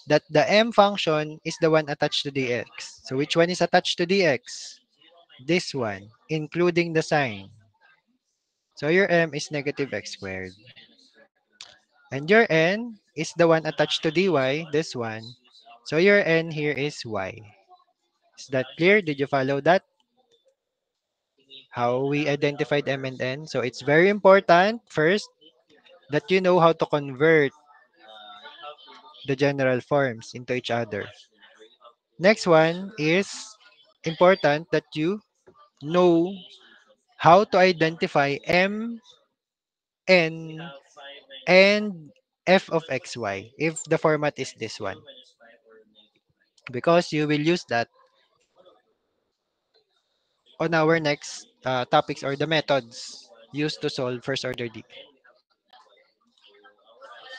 that the m function is the one attached to dx. So which one is attached to dx? This one, including the sign. So your m is negative x squared. And your n is the one attached to dy, this one. So your n here is y. Is that clear? Did you follow that? How we identified m and n? So it's very important, first, that you know how to convert the general forms into each other. Next one is important that you know how to identify m, n, and f of xy if the format is this one. Because you will use that on our next topics or the methods used to solve first order D.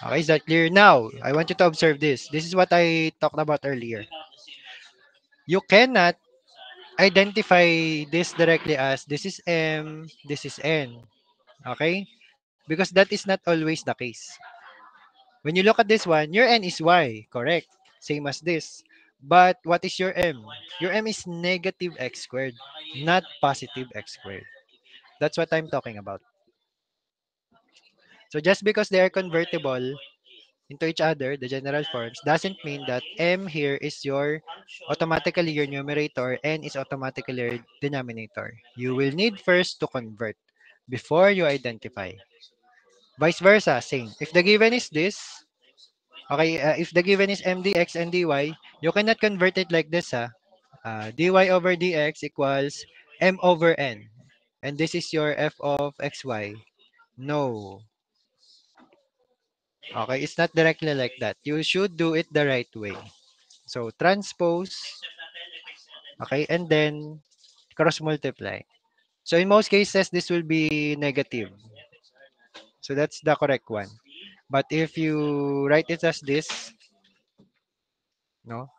Okay, is that clear? Now, I want you to observe this. This is what I talked about earlier. You cannot identify this directly as this is M, this is N. Okay? Because that is not always the case. When you look at this one, your N is Y, correct? Same as this. But what is your M? Your M is negative x squared, not positive x squared. That's what I'm talking about. So just because they are convertible into each other, the general forms, doesn't mean that M here is your automatically your numerator, N is automatically your denominator. You will need first to convert before you identify. Vice versa, same. If the given is this, okay, if the given is mdx and dy, you cannot convert it like this, dy over dx equals m over n. And this is your f of xy. No. Okay, it's not directly like that. You should do it the right way. So transpose, okay, and then cross multiply. So in most cases, this will be negative. So that's the correct one. But if you write it as this, no,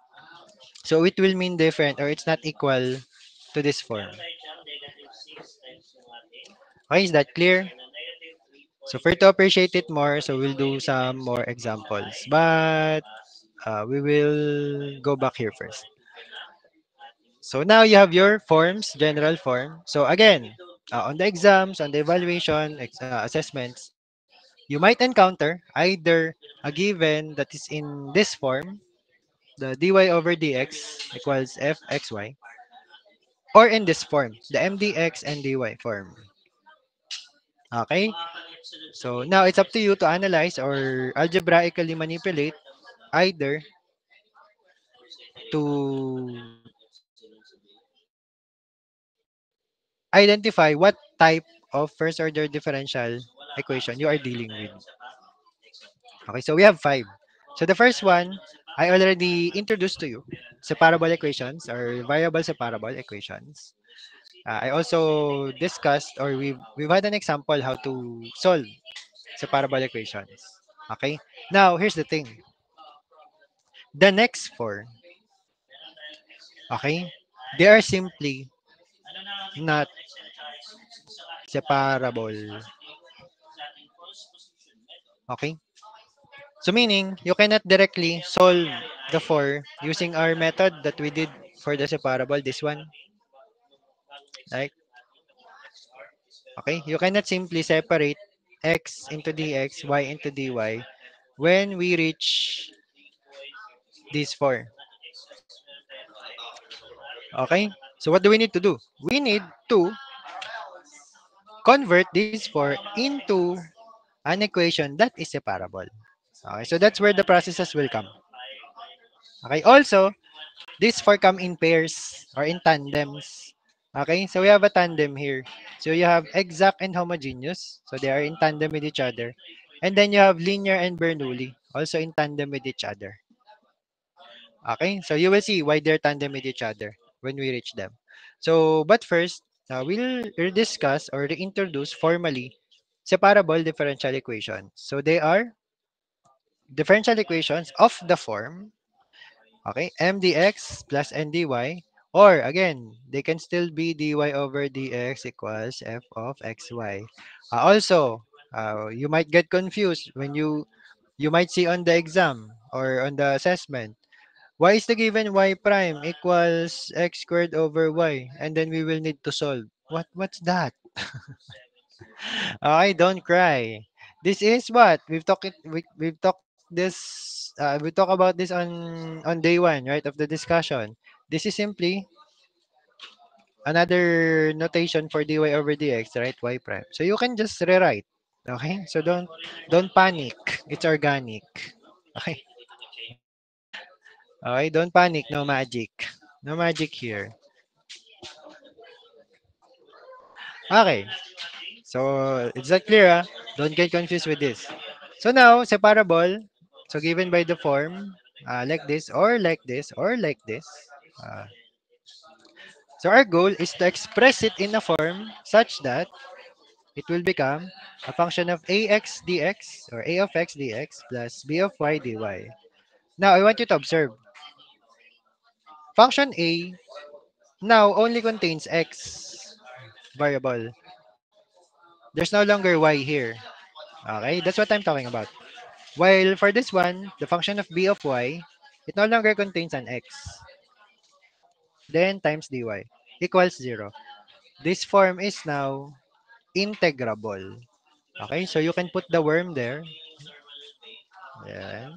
so it will mean different or it's not equal to this form. Okay, is that clear? So for you to appreciate it more, so we'll do some more examples. But we will go back here first. So now you have your forms, general form. So again, on the exams, on the evaluation, assessments, you might encounter either a given that is in this form, the dy over dx equals fxy, or in this form, the mdx and dy form. Okay? So now it's up to you to analyze or algebraically manipulate either to identify what type of first order differential equation you are dealing with. Okay, so we have five. So the first one, I already introduced to you, separable equations or variable separable equations. I also discussed or we've had an example how to solve separable equations. Okay, now here's the thing. The next four, okay, they are simply not separable. Okay? So meaning, you cannot directly solve the 4 using our method that we did for the separable, this one. Right? Okay? You cannot simply separate x into dx, y into dy when we reach these 4. Okay? So what do we need to do? We need to convert these 4 into an equation that is separable. Okay? So that's where the processes will come. Okay? Also, these 4 come in pairs or in tandems. Okay? So we have a tandem here. So you have exact and homogeneous. So they are in tandem with each other. And then you have linear and Bernoulli, also in tandem with each other. Okay? So you will see why they're tandem with each other when we reach them. So, but first, we'll rediscuss or reintroduce formally separable differential equations. So they are differential equations of the form, okay, mdx plus ndy, or again, they can still be dy over dx equals f of xy. Also, you might get confused when you might see on the exam or on the assessment, y is the given y prime equals x squared over y, and then we will need to solve. What's that? Okay, don't cry. This is what we've talked this we talk about this on day one, right, of the discussion. This is simply another notation for dy over dx, right? Y prime. So you can just rewrite. Okay? So don't panic. It's organic. Okay? Okay, don't panic, no magic. No magic here. Okay. So is that clear? Ah? Don't get confused with this. So now, separable. So given by the form, like this, or like this, or like this. Uh, so our goal is to express it in a form such that it will become a function of ax dx or a of x dx plus b of y dy. Now, I want you to observe. Function a now only contains x variable. There's no longer y here. Okay, that's what I'm talking about. While for this one, the function of b of y, it no longer contains an x. Then times dy equals 0. This form is now integrable. Okay, so you can put the worm there. Yan.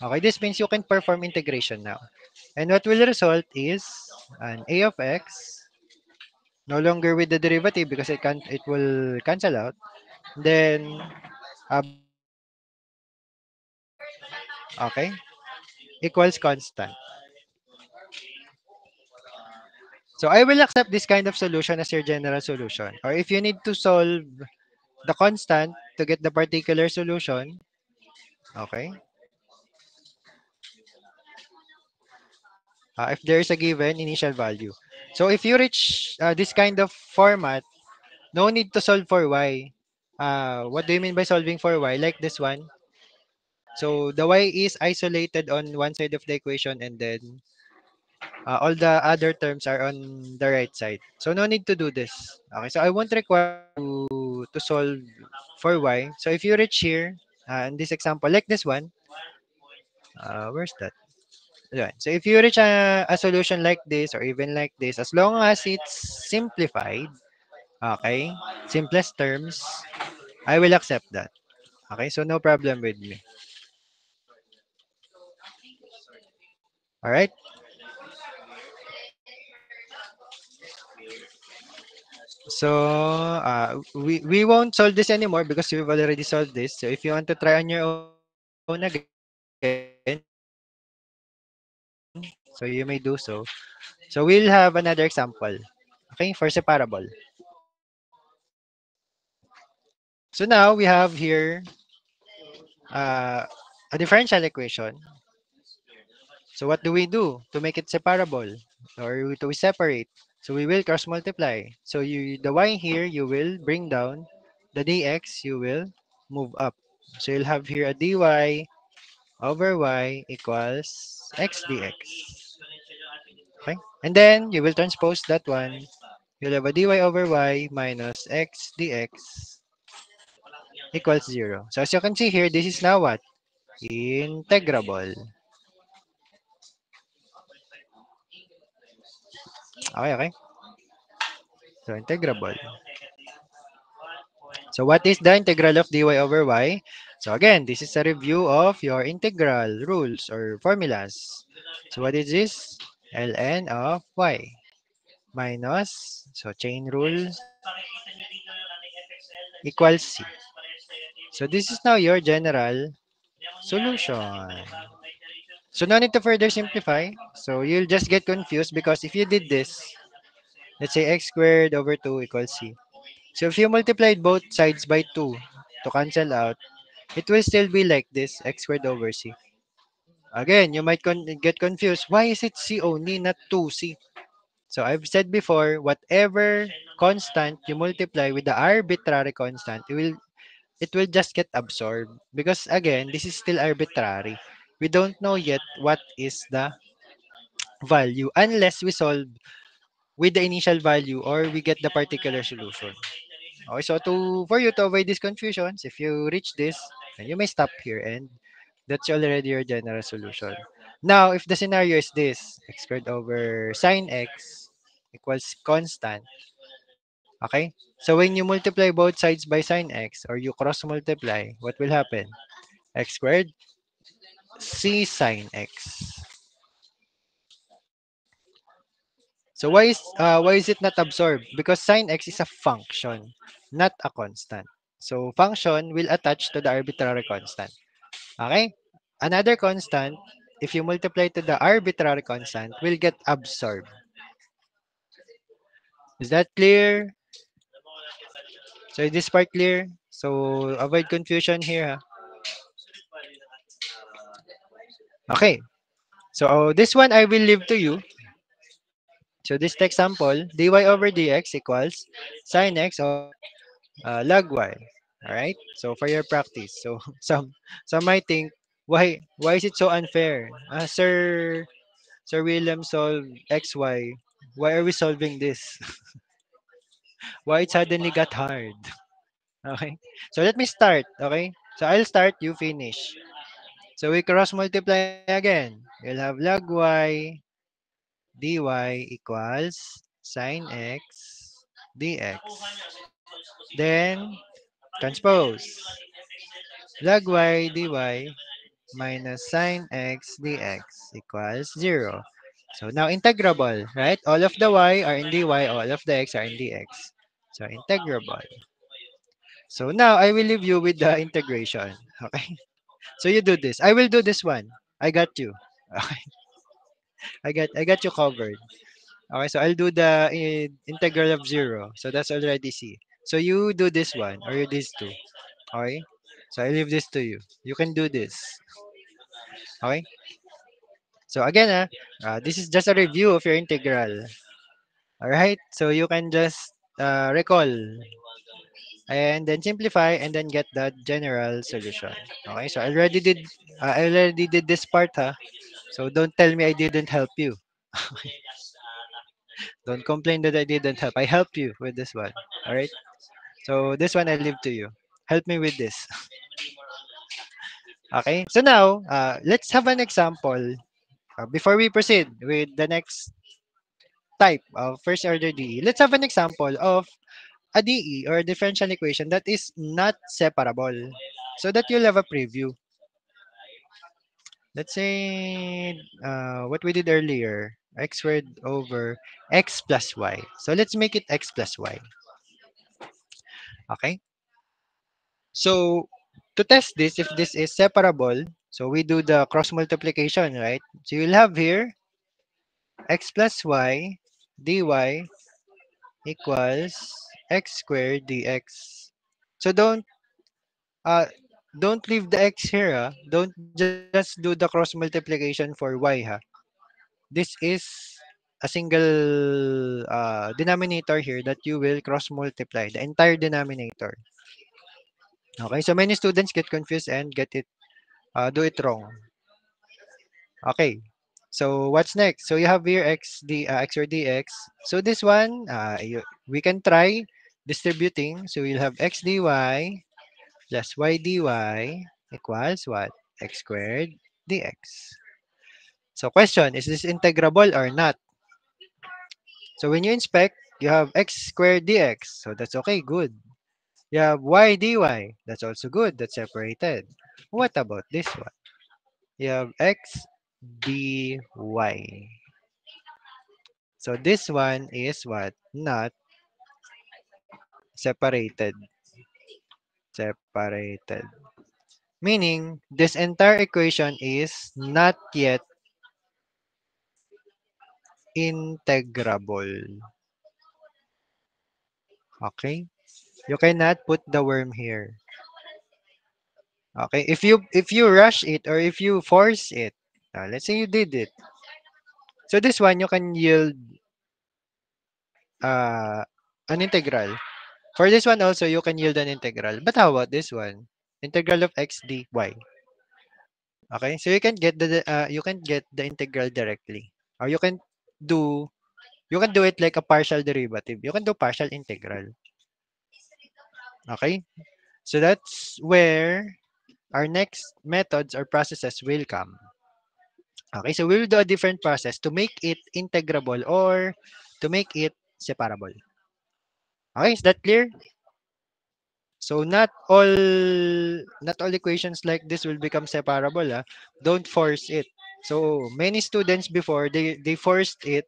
Okay, this means you can perform integration now. And what will result is an a of x, no longer with the derivative because it will cancel out. Then b of y, okay, equals constant. So I will accept this kind of solution as your general solution. Or if you need to solve the constant to get the particular solution, okay, if there is a given initial value. So if you reach this kind of format, no need to solve for y. What do you mean by solving for y? Like this one. So the y is isolated on one side of the equation, and then all the other terms are on the right side. So no need to do this. Okay, so I won't require you to solve for y. So if you reach here, in this example, like this one, where's that? Yeah. So if you reach a solution like this or even like this, as long as it's simplified, okay, simplest terms, I will accept that. Okay, so no problem with me. All right. So we won't solve this anymore because we've already solved this. So if you want to try on your own again, so you may do so. So we'll have another example. Okay, for separable. So now we have here a differential equation. So what do we do to make it separable or to separate? So we will cross multiply. So the y here you will bring down, the dx you will move up. So you'll have here a dy over y equals x dx. Okay? And then you will transpose that one. You'll have a dy over y minus x dx. equals 0. So as you can see here, this is now what? Integrable. Okay, okay. So integrable. So what is the integral of dy over y? So again, this is a review of your integral rules or formulas. So what is this? ln of y minus, so chain rule equals c. So this is now your general solution. So no need to further simplify. So you'll just get confused because if you did this, let's say x squared over 2 equals c. So if you multiplied both sides by 2 to cancel out, it will still be like this, x squared over c. Again, you might get confused. Why is it c only, not 2c? So I've said before, whatever constant you multiply with the arbitrary constant, it will just get absorbed. Because again, this is still arbitrary. We don't know yet what is the value unless we solve with the initial value or we get the particular solution. Okay, so for you to avoid these confusions, if you reach this, then you may stop here and that's already your general solution. Now, if the scenario is this, x squared over sine x equals constant, okay? So when you multiply both sides by sine x or you cross multiply, what will happen? X squared c sine x. So why is it not absorbed? Because sine x is a function, not a constant. So function will attach to the arbitrary constant. Okay? Another constant, if you multiply to the arbitrary constant, will get absorbed. Is that clear? So is this part clear? So avoid confusion here. Okay. So this one I will leave to you. So this example, dy over dx equals sine x of log y. All right. So for your practice. So some might think, why is it so unfair? Sir William solved xy. Why are we solving this? Why it suddenly got hard? Okay. So let me start. Okay. So I'll start. You finish. So we cross multiply again. You'll have log y dy equals sine x dx. Then transpose. Log y dy minus sine x dx equals 0. So now integrable, right? All of the y are in dy, all of the x are in dx. So integrable. So now I will leave you with the integration. Okay? So you do this. I will do this one. I got you. Okay. I got you covered. Okay, so I'll do the integral of 0. So that's already C. So you do this one or you these two. Okay? So I leave this to you. You can do this. Okay? So again, this is just a review of your integral. All right? So you can just recall and then simplify and then get the general solution. Okay? So I already did this part, huh? So don't tell me I didn't help you. Don't complain that I didn't help. I helped you with this one. All right? So this one I leave to you. Help me with this. Okay? So now, let's have an example before we proceed with the next type of first order DE. Let's have an example of a DE or a differential equation that is not separable so that you'll have a preview. Let's say what we did earlier, x squared over x plus y. So let's make it x plus y. Okay? So to test this, if this is separable, so we do the cross multiplication, right? So you'll have here x plus y dy equals x squared dx. So uh don't leave the x here. Don't just do the cross multiplication for y. This is a single denominator here that you will cross multiply the entire denominator. Okay, so many students get confused and get it do it wrong. Okay. So what's next? So you have here x or dx. So this one we can try distributing. So we'll have x dy plus y dy equals what? X squared dx. So question, is this integrable or not? So when you inspect, you have x squared dx. So that's okay, good. You have y dy. That's also good. That's separated. What about this one? You have x dy. So this one is what? Not separated. Separated. Meaning, this entire equation is not yet integrable. Okay? You cannot put the worm here. Okay? If you rush it or if you force it, let's say you did it. So this one you can yield uh, an integral. For this one also you can yield an integral. But how about this one? Integral of x dy. Okay? So you can get the integral directly. Or do you can do it like a partial derivative. You can do partial integral. Okay? So that's where our next methods or processes will come. Okay, so we will do a different process to make it integrable or to make it separable. Okay, is that clear? So not all equations like this will become separable. Don't force it. So many students before they forced it.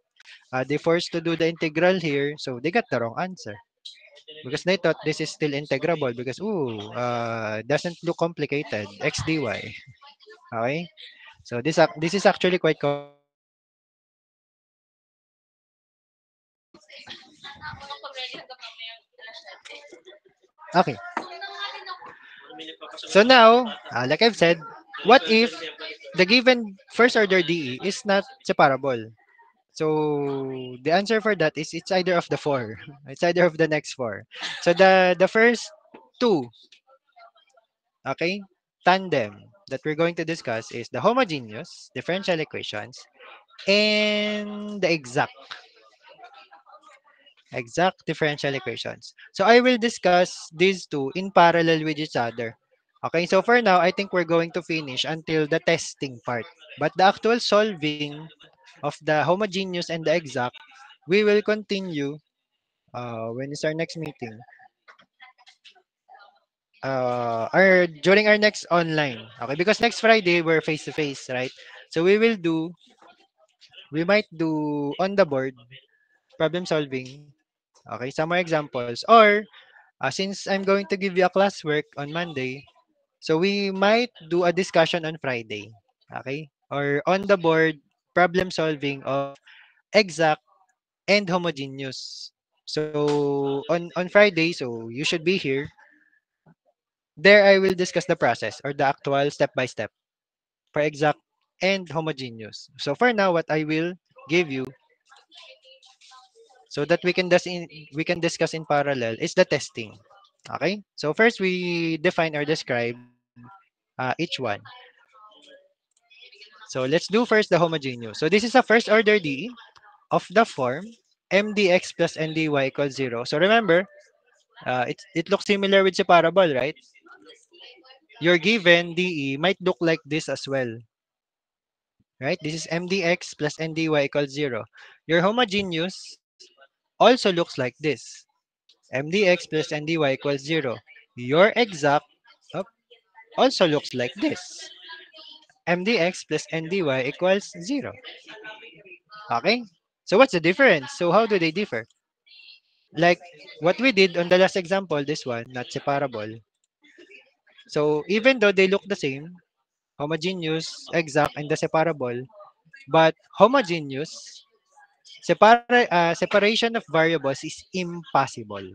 They forced to do the integral here, so they got the wrong answer because they thought this is still integrable because doesn't look complicated. X dy. Okay, so this is actually quite complicated. Okay, so now, like I've said, what if the given first order DE is not separable? So the answer for that is it's either of the four. It's either of the next four. So the first two, okay, tandem that we're going to discuss is the homogeneous differential equations and the exact differential equations. So I will discuss these two in parallel with each other. Okay, so for now, I think we're going to finish until the testing part. But the actual solving of the homogeneous and the exact, we will continue when is our next meeting? During our next online. Okay, because next Friday we're face to face, right? So we might do on the board problem solving. Okay, some more examples. Or since I'm going to give you a classwork on Monday, so we might do a discussion on Friday. Okay? Or on the board, problem solving of exact and homogeneous. So on Friday, so you should be here. There I will discuss the process or the actual step by step for exact and homogeneous. So for now, what I will give you so that we can discuss in parallel is the testing. Okay? So first we define or describe each one. So let's do first the homogeneous. So this is a first order DE of the form mdx plus ndy equals 0. So remember, it looks similar with separable, right? Your given DE might look like this as well, right? This is mdx plus ndy equals 0. Your homogeneous also looks like this. mdx plus ndy equals 0. Your exact oh, also looks like this. mdx plus ndy equals 0. Okay? So what's the difference? So how do they differ? Like what we did on the last example, this one, not separable. So even though they look the same, homogeneous, exact, and the separable, but homogeneous, separation of variables is impossible.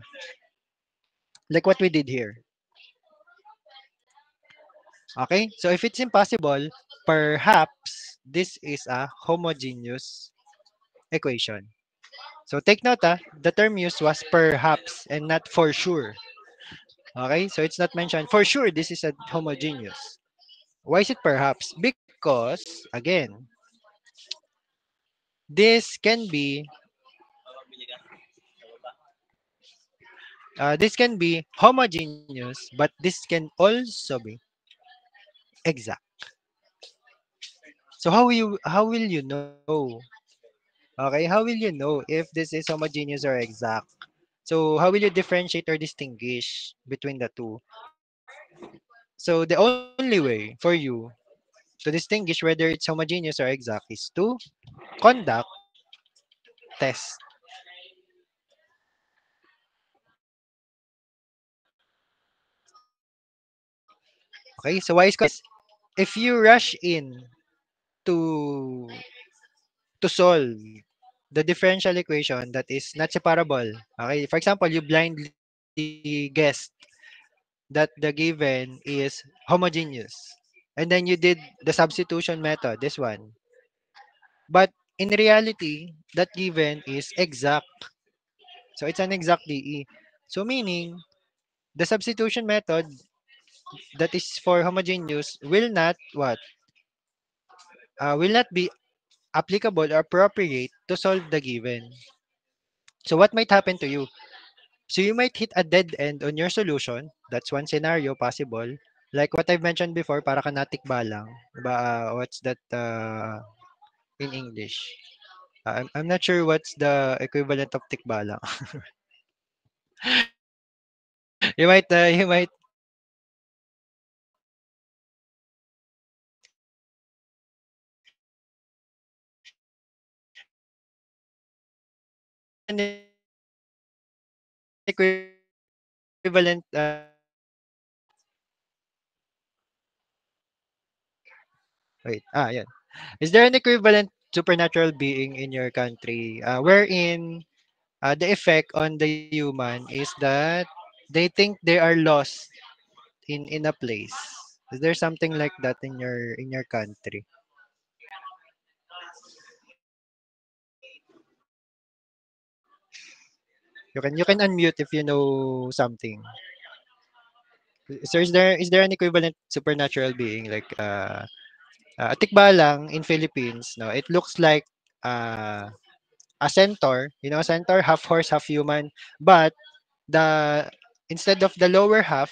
Like what we did here. Okay? So if it's impossible, perhaps this is a homogeneous equation. So take note, the term used was perhaps and not for sure. Okay? So it's not mentioned for sure this is a homogeneous. Why is it perhaps? Because again, this can be This can be homogeneous, but this can also be exact. So how will you know? Okay, how will you know if this is homogeneous or exact? So how will you differentiate or distinguish between the two? So the only way for you to distinguish whether it's homogeneous or exact is to conduct test. Okay, so why is if you rush in to to solve the differential equation that is not separable. Okay, for example, you blindly guessed that the given is homogeneous. And then you did the substitution method, this one. But in reality, that given is exact. So it's an exact DE. So meaning, the substitution method that is for homogeneous will not what? Will not be applicable or appropriate to solve the given. So what might happen to you? So you might hit a dead end on your solution. That's one scenario possible. Like what I've mentioned before, para ka natikba lang. Diba, what's that in English? I'm not sure what's the equivalent of tikbalang. you might is there an equivalent wait, yeah. Is there an equivalent supernatural being in your country wherein the effect on the human is that they think they are lost in a place? Is there something like that in your country? You can unmute if you know something. So is there an equivalent supernatural being like a tikbalang in Philippines? No, it looks like uh, a centaur. You know, a centaur, half horse, half human. But the instead of the lower half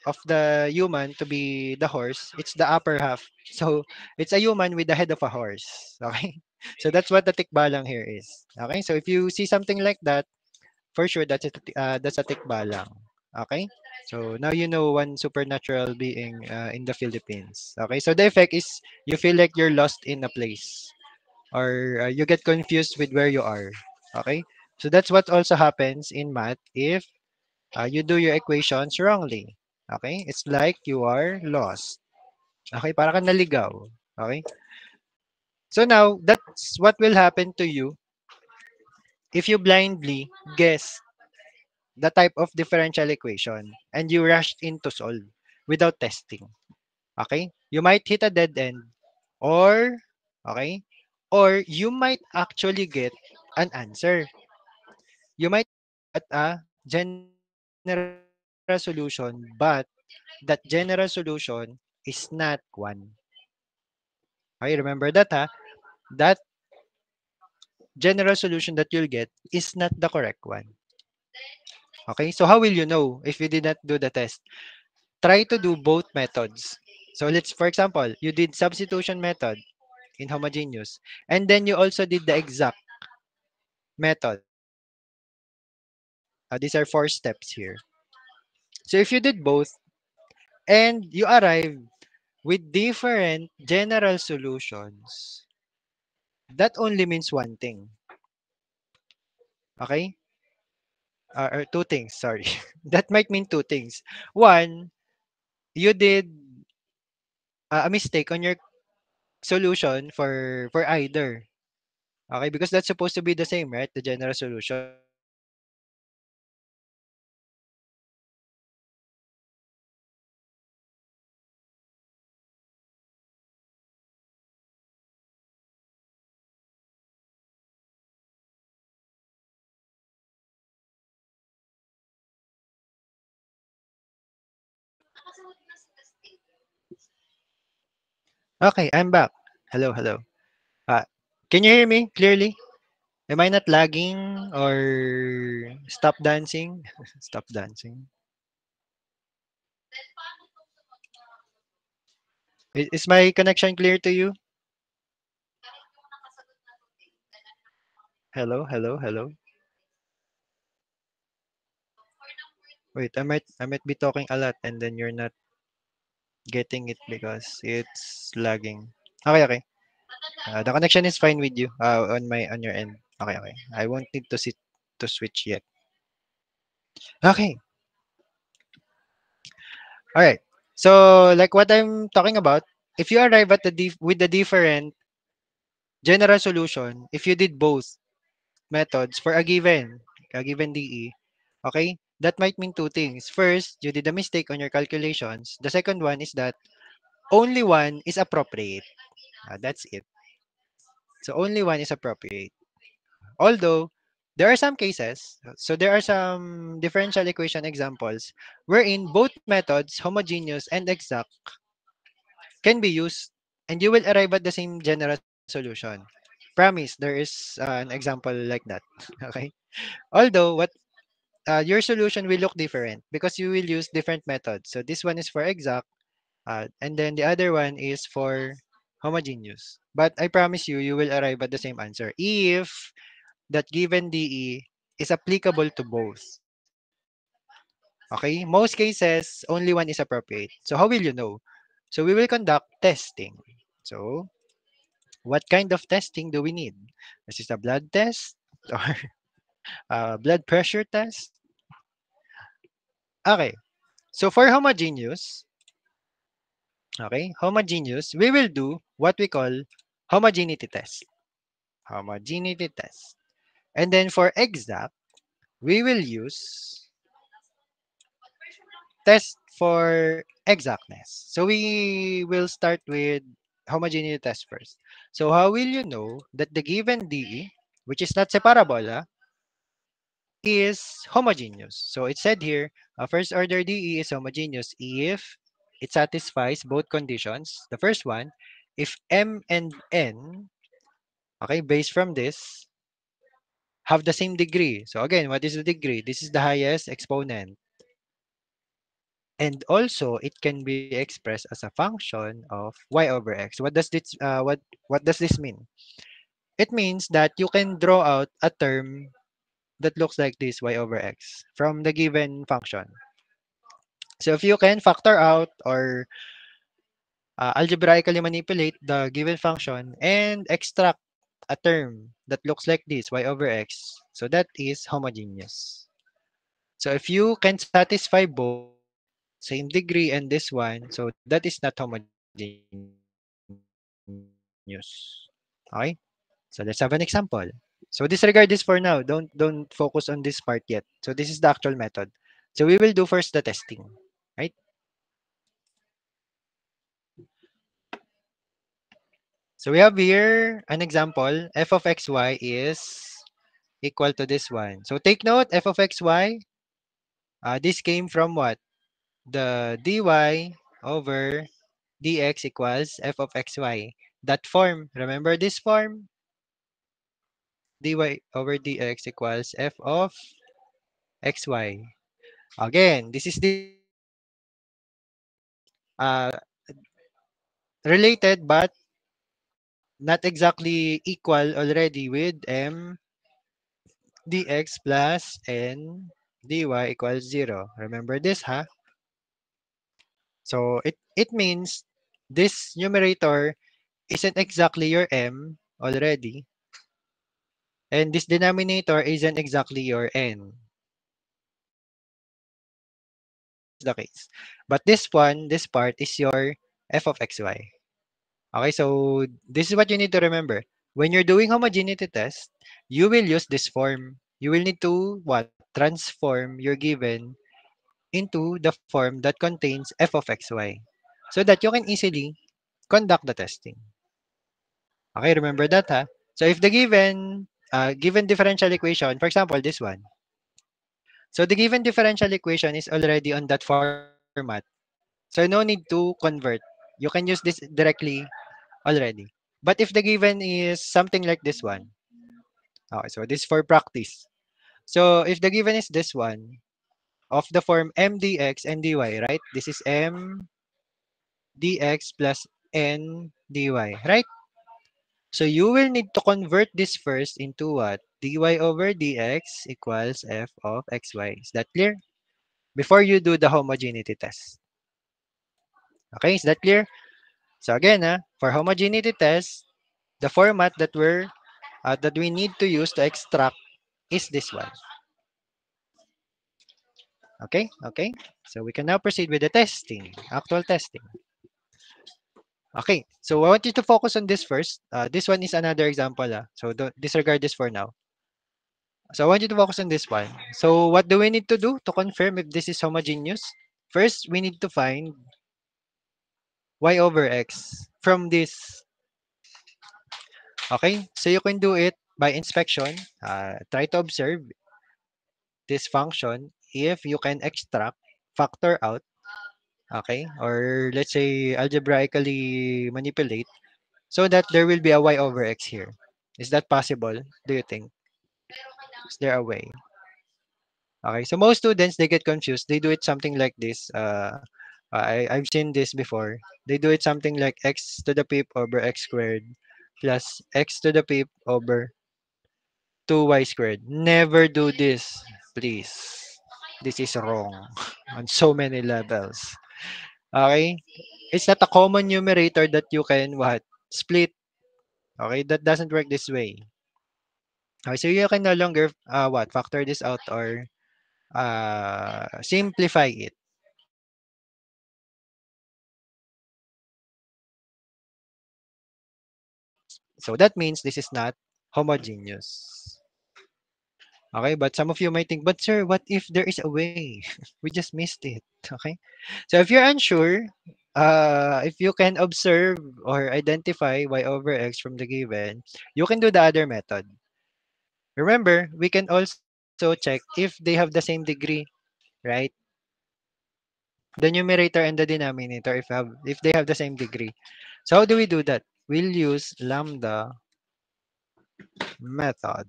of the human to be the horse, it's the upper half. So it's a human with the head of a horse. Okay, so that's what the tikbalang here is. Okay, so if you see something like that, for sure that's a tikbalang. Okay, so now you know one supernatural being in the Philippines. Okay, so the effect is you feel like you're lost in a place or you get confused with where you are. Okay, so that's what also happens in math if you do your equations wrongly. Okay? It's like you are lost. Okay? Para ka naligaw. Okay? So now, that's what will happen to you if you blindly guess the type of differential equation and you rushed in to solve without testing. Okay? You might hit a dead end or, okay? Or you might actually get an answer. You might get a general solution, but that general solution is not one. Okay, remember that ha. That general solution that you'll get is not the correct one. Okay, so how will you know if you did not do the test? Try to do both methods. So let's, for example, you did substitution method in homogeneous, and then you also did the exact method. These are 4 steps here. So if you did both and you arrive with different general solutions, that only means one thing. Okay? Or two things, sorry. That might mean two things. One, you did a mistake on your solution for either. Okay? Because that's supposed to be the same, right? The general solution. Or you Okay, I'm back. Hello, hello. Uh, can you hear me clearly? Am I not lagging or stop dancing? Stop dancing. Is my connection clear to you? Hello, hello, hello. Wait, I might be talking a lot and then you're not getting it because it's lagging. Okay, okay. The connection is fine with you. On your end. Okay, okay. I won't need to switch yet. Okay. All right. So like what I'm talking about, if you arrive at with the different general solution, if you did both methods for a given DE, okay, that might mean two things. First, you did a mistake on your calculations. The second one is that only one is appropriate. That's it. So only one is appropriate. Although there are some cases, so there are some differential equation examples wherein both methods, homogeneous and exact, can be used and you will arrive at the same general solution. Promise, there is an example like that. Okay. Although your solution will look different because you will use different methods. So this one is for exact, and then the other one is for homogeneous. But I promise you, you will arrive at the same answer if that given DE is applicable to both. Okay? Most cases, only one is appropriate. So how will you know? So we will conduct testing. So what kind of testing do we need? Is this a blood test or a blood pressure test? Okay. So for homogeneous, okay, homogeneous, we will do what we call homogeneity test. Homogeneity test. And then for exact, we will use test for exactness. So we will start with homogeneity test first. So how will you know that the given DE, which is not separable, is homogeneous? So it said here, first order DE is homogeneous if it satisfies both conditions. The first one, if M and N, okay, based from this, have the same degree. So again, what is the degree? This is the highest exponent. And also, it can be expressed as a function of y over x. What does this mean? It means that you can draw out a term that looks like this y over x from the given function. So if you can factor out or algebraically manipulate the given function and extract a term that looks like this y over x, so that is homogeneous. So if you can satisfy both, same degree and this one, so that is not homogeneous. Okay? So let's have an example. So disregard this for now. Don't focus on this part yet. So this is the actual method. So we will do first the testing, right? So we have here an example. F of xy is equal to this one. So take note, f of xy, this came from what? The dy over dx equals f of xy. That form, remember this form? Dy over dx equals f of xy. Again, this is uh, related but not exactly equal already with m dx plus n dy equals 0. Remember this, huh? So it means this numerator isn't exactly your m already, and this denominator isn't exactly your n. That is the case. But this part is your f of xy. Okay, so this is what you need to remember. When you're doing homogeneity test, you will use this form. You will need to what? Transform your given into the form that contains f of xy so that you can easily conduct the testing. Okay, remember that, ha? So if the given differential equation, for example, this one. So the given differential equation is already on that format. So no need to convert. You can use this directly already. But if the given is something like this one, Okay, so this is for practice. So if the given is this one, of the form m dx and dy, right? This is m dx plus n dy, right? So you will need to convert this first into what? Dy over dx equals f of xy. Is that clear? Before you do the homogeneity test. Okay, is that clear? So again, for homogeneity test, the format that we need to use to extract is this one. Okay, okay. So we can now proceed with the testing, actual testing. Okay, so I want you to focus on this first. This one is another example. So don't disregard this for now. So I want you to focus on this one. So what do we need to do to confirm if this is homogeneous? First, we need to find y over x from this. Okay, so you can do it by inspection. Try to observe this function if you can extract, factor out, okay, or let's say algebraically manipulate so that there will be a y over x here. Is that possible? Do you think? Is there a way? Okay, so most students they get confused. They do it something like this. I've seen this before. They do it something like x to the fifth over x squared plus x to the fifth over 2y squared. Never do this, please. This is wrong on so many levels. Okay? It's not a common numerator that you can what? Split. Okay? That doesn't work this way. Okay, so you can no longer what? Factor this out or simplify it. So that means this is not homogeneous. Okay, but some of you might think, but sir, what if there is a way? We just missed it. Okay, so if you're unsure, if you can observe or identify y over x from the given, you can do the other method. Remember, we can also check if they have the same degree, right? The numerator and the denominator, if they have the same degree. So how do we do that? We'll use lambda method.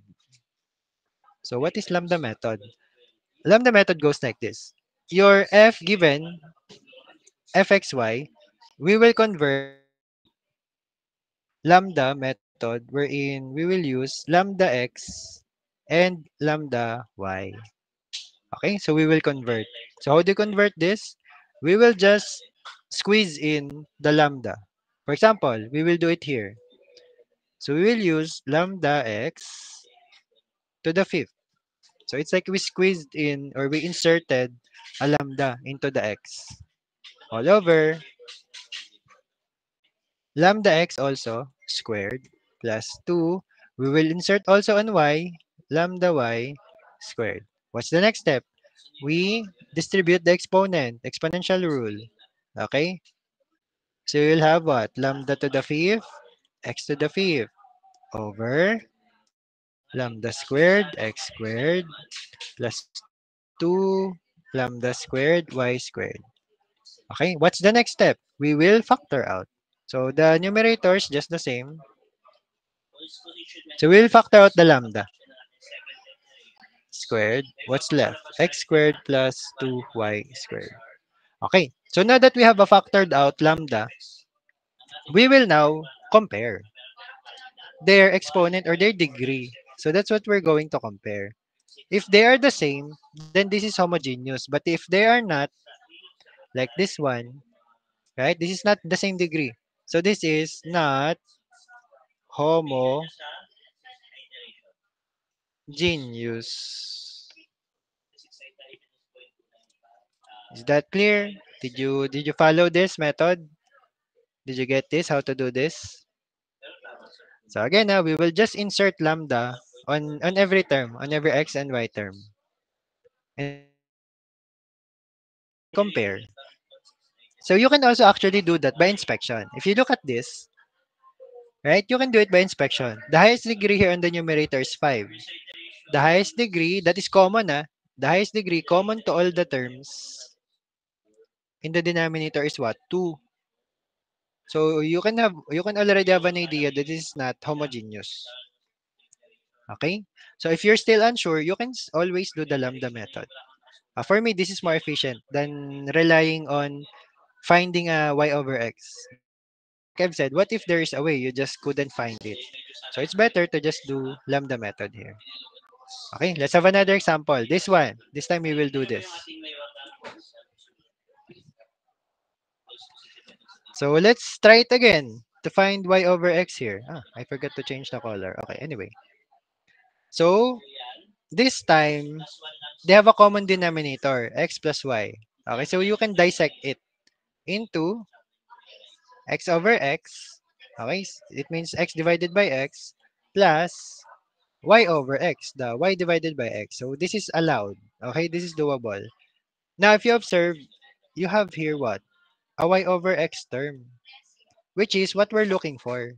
So what is lambda method? Lambda method goes like this. Your f given fxy, we will convert lambda method wherein we will use lambda x and lambda y. Okay, so we will convert. So how do you convert this? We will just squeeze in the lambda. For example, we will do it here. So we will use lambda x to the fifth. So it's like we squeezed in or we inserted a lambda into the x all over lambda x also squared plus 2. We will insert also on y lambda y squared. What's the next step? We distribute the exponent, exponential rule. Okay? So you'll have what? Lambda to the fifth, x to the fifth over lambda squared, x squared plus 2 lambda squared, y squared. Okay? What's the next step? We will factor out. So the numerator is just the same. So we'll factor out the lambda squared. What's left? X squared plus 2y squared. Okay. So now that we have a factored out lambda, we will now compare their exponent or their degree. So that's what we're going to compare. If they are the same, then this is homogeneous. But if they are not, like this one, right? This is not the same degree. So this is not homogeneous. Is that clear? Did you follow this method? Did you get this? How to do this? So again, we will just insert lambda on every term, on every x and y term. And then compare. So you can also actually do that by inspection. If you look at this, right, you can do it by inspection. The highest degree here on the numerator is 5. The highest degree, that is common, the highest degree common to all the terms in the denominator is what? 2. So you can already have an idea that this is not homogeneous. Okay? So if you're still unsure, you can always do the lambda method. For me, this is more efficient than relying on finding a y over x. Because like I've said, what if there is a way you just couldn't find it? So it's better to just do lambda method here. Okay, let's have another example. This one. This time we will do this. So let's try it again to find y over x here. I forgot to change the color. Okay, anyway. So this time, they have a common denominator, x plus y. Okay, so you can dissect it into x over x. Okay, it means x divided by x plus y over x, the y divided by x. So this is allowed. Okay, this is doable. Now, if you observe, you have here what? A y over x term, which is what we're looking for.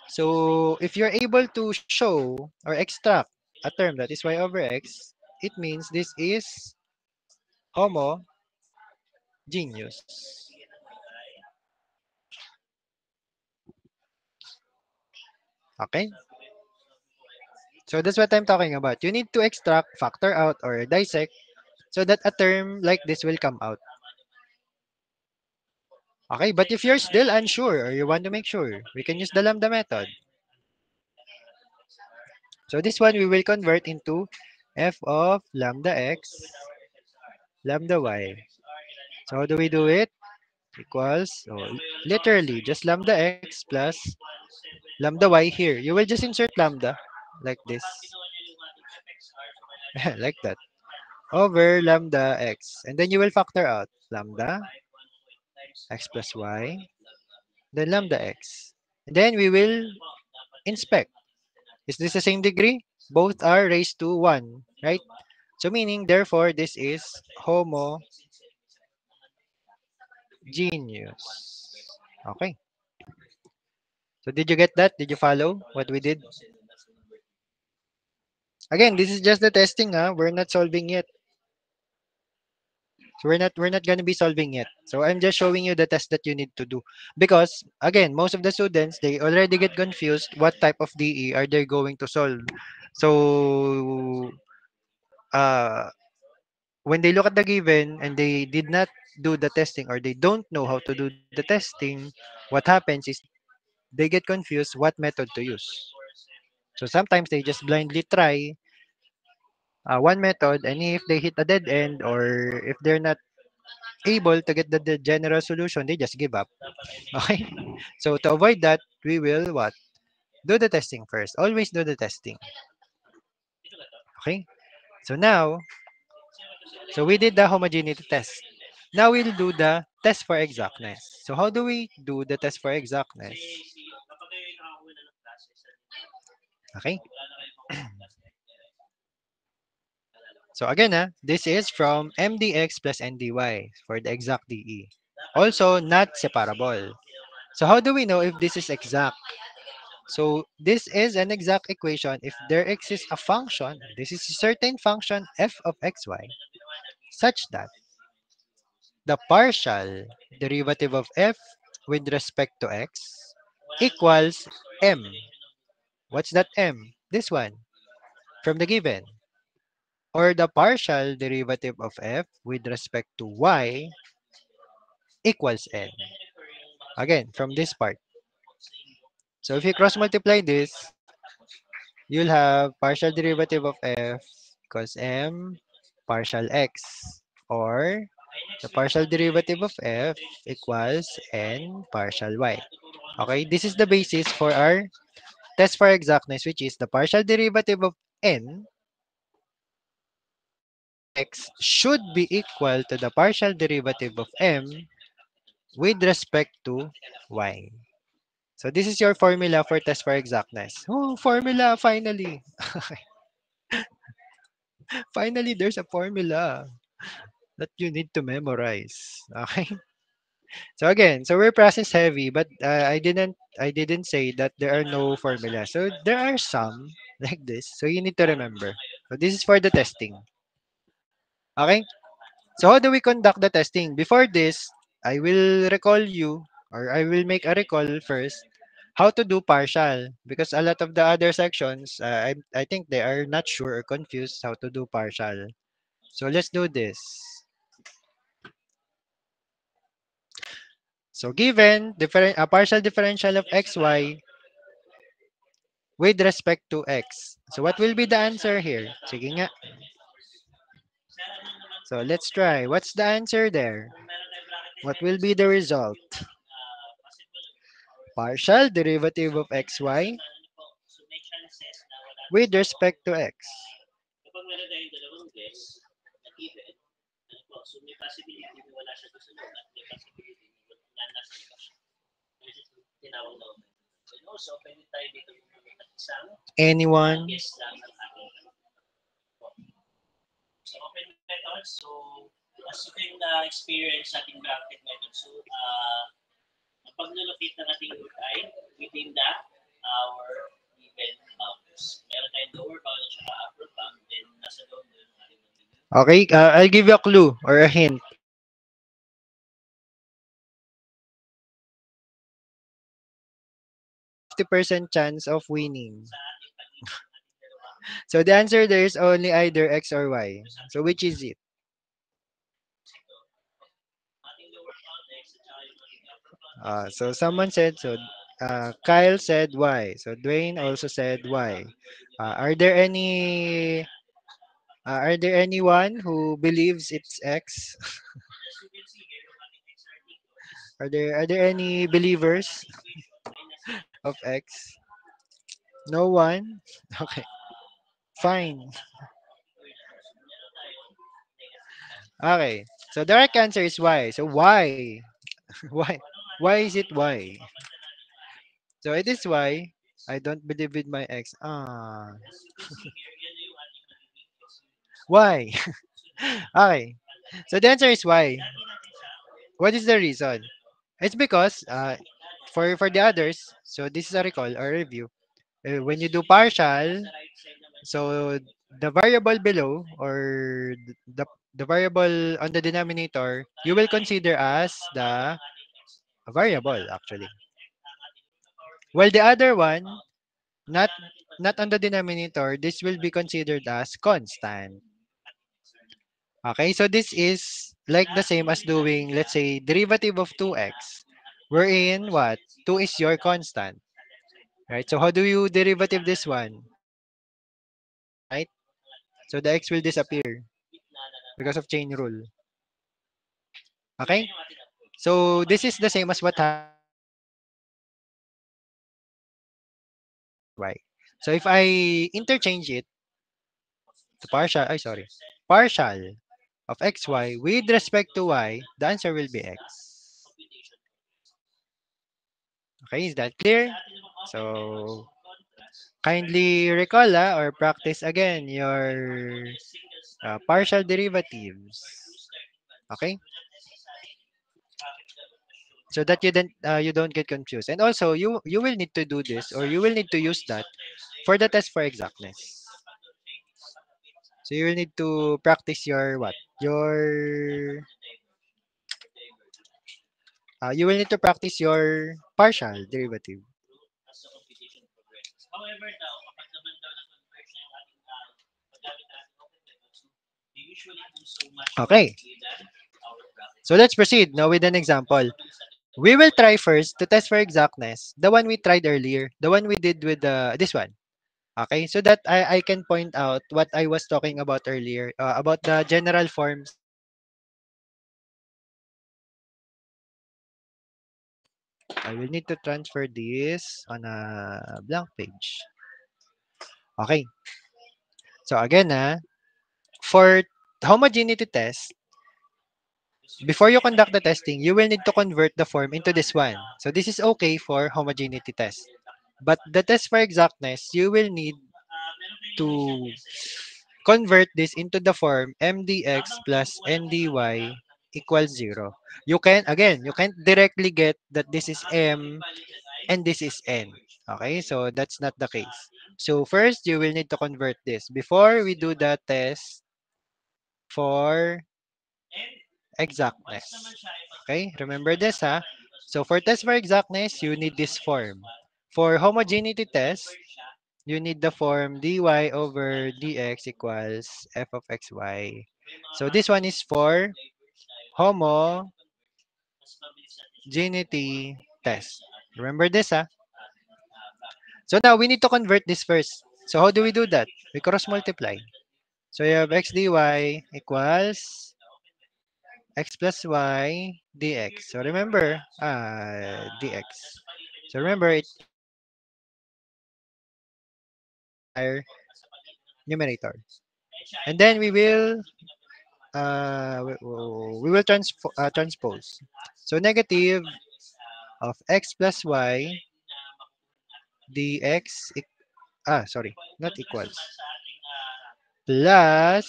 So if you're able to show or extract a term that is y over x, it means this is homogeneous. Okay? So that's what I'm talking about. You need to extract, factor out, or dissect so that a term like this will come out. Okay, but if you're still unsure or you want to make sure, we can use the lambda method. So this one we will convert into f of lambda x, lambda y. So how do we do it? Equals, literally, just lambda x plus lambda y here. You will just insert lambda like this, like that, over lambda x. And then you will factor out lambda x plus y, then lambda x. And then we will inspect. Is this the same degree? Both are raised to 1, right? So meaning, therefore, this is homogeneous. Okay. So did you get that? Did you follow what we did? Again, this is just the testing, huh? We're not solving yet. So we're not going to be solving yet. So I'm just showing you the test that you need to do. Because again, most of the students, they already get confused what type of DE are they going to solve. So uh when they look at the given and they did not do the testing or they don't know how to do the testing, what happens is they get confused what method to use. So sometimes they just blindly try one method, and if they hit a dead end or if they're not able to get the general solution, they just give up. Okay? So to avoid that, we will what? Do the testing first. Always do the testing. Okay? So now, so we did the homogeneity test. Now we'll do the test for exactness. So how do we do the test for exactness? Okay? So again, this is from MDX plus NDY for the exact DE. Also not separable. So how do we know if this is exact? So this is an exact equation if there exists a function, this is a certain function f of xy, such that the partial derivative of f with respect to x equals m. What's that m? This one, from the given. Or the partial derivative of f with respect to y equals n. Again, from this part. So if you cross multiply this, you'll have partial derivative of f equals m partial x, or the partial derivative of f equals n partial y. Okay, this is the basis for our test for exactness, which is the partial derivative of n of x should be equal to the partial derivative of m with respect to y. So this is your formula for test for exactness. Oh, formula, finally. Finally, there's a formula that you need to memorize. Okay? So again, so we're process heavy, but I didn't say that there are no formulas. So there are some like this. So you need to remember. So this is for the testing. Okay? So how do we conduct the testing? Before this, I will recall you, or I will make a recall first how to do partial, because a lot of the other sections, I think they are not sure or confused how to do partial. So let's do this. So given a partial differential of xy with respect to x. So what will be the answer here? Sige nga. So let's try. What's the answer there? What will be the result? Partial derivative of xy with respect to x. Anyone? Okay, I'll give you a clue or a hint. 50% chance of winning. So the answer there is only either x or y. So which is it? So someone said so. Kyle said y. So Dwayne also said y. Are there anyone who believes it's x? Are there any believers of x? No one. Okay, fine. Okay. So the right answer is y. So why? Why? Why is it y? So it is y. I don't believe with my ex. Why? Okay. So the answer is why. What is the reason? It's because for the others, so this is a recall or review. When you do partial, so the variable below or the variable on the denominator, you will consider as the variable actually. While the other one, not not on the denominator, this will be considered as constant. Okay, so this is like the same as doing, let's say, derivative of 2x, wherein what? 2 is your constant, right? So how do you derivative this one? Right? So the x will disappear because of chain rule. Okay? So this is the same as what y. So if I interchange it to partial, ay sorry, partial of xy with respect to y, the answer will be x. Okay, is that clear? So kindly recall or practice again your partial derivatives. Okay? So that you don't get confused. And also you will need to do this or you will need to use that for the test for exactness. So you will need to practice your what? You will need to practice your partial derivative. Okay. So let's proceed now with an example. We will try first to test for exactness the one we tried earlier, the one we did with this one. Okay, so that I can point out what I was talking about earlier about the general forms. I will need to transfer this on a blank page. Okay, so again, for homogeneity test, before you conduct the testing, you will need to convert the form into this one. So this is okay for homogeneity test. But the test for exactness, you will need to convert this into the form mdx plus ndy equals 0. You can't directly get that this is m and this is n. Okay, so that's not the case. So first, you will need to convert this before we do the test for exactness. Okay, remember this, ha? So for test for exactness, you need this form. For homogeneity test, you need the form dy over dx equals f of xy. So this one is for homogeneity test. Remember this, ah? So now we need to convert this first. So how do we do that? We cross multiply. So you have x dy equals x plus y dx. So remember, dx. So remember, it will entire numerator. And then we will transpose. So negative of x plus y dx, sorry, not equals, plus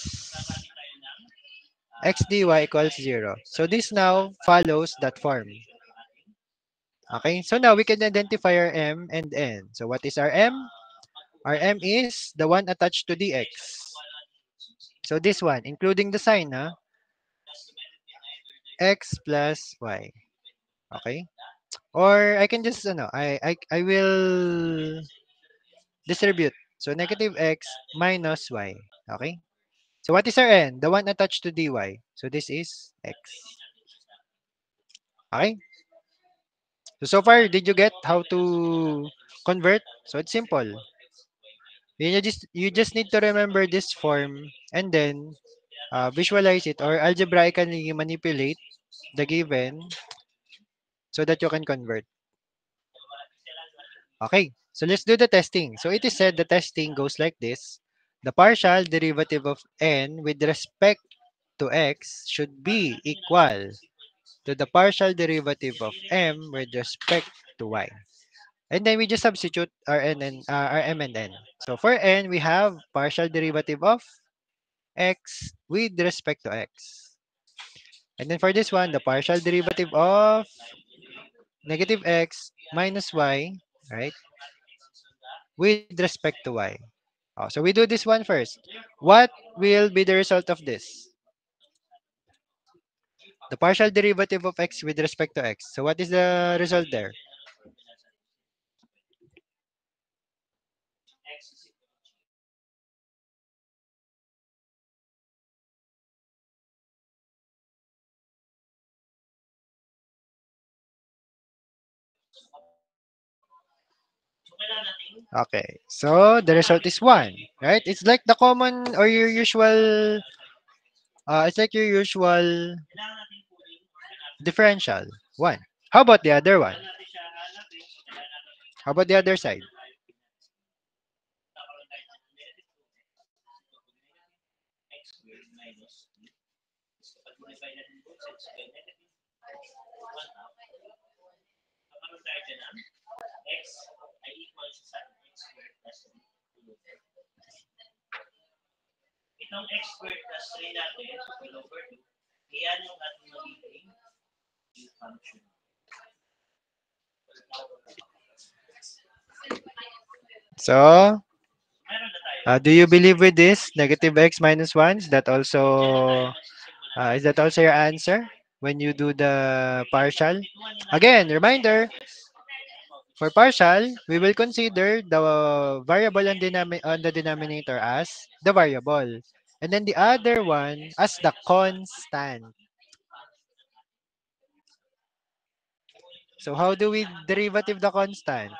x dy equals 0. So this now follows that form. Okay, so now we can identify our m and n. So what is our m? Our m is the one attached to dx. So this one, including the sign, x plus y. Okay? Or I can just, I will distribute. So negative x minus y. Okay? So what is our n? The one attached to dy. So this is x. Okay? So far, did you get how to convert? So it's simple. You just need to remember this form and then visualize it or algebraically manipulate the given so that you can convert. Okay, so let's do the testing. So it is said the testing goes like this. The partial derivative of n with respect to x should be equal to the partial derivative of m with respect to y. And then we just substitute our n and our m and n. So for n, we have partial derivative of x with respect to x. And then for this one, the partial derivative of negative x minus y, right, with respect to y. Oh, so we do this one first. What will be the result of this? The partial derivative of x with respect to x. So what is the result there? Okay, so the result is 1, right? It's like the common or your usual, it's like your usual differential, 1. How about the other one? How about the other side? So, do you believe with this negative x minus 1? Is that also your answer when you do the partial? Again, reminder, for partial, we will consider the variable on the denominator as the variable. And then the other one as the constant. So how do we derivative the constant?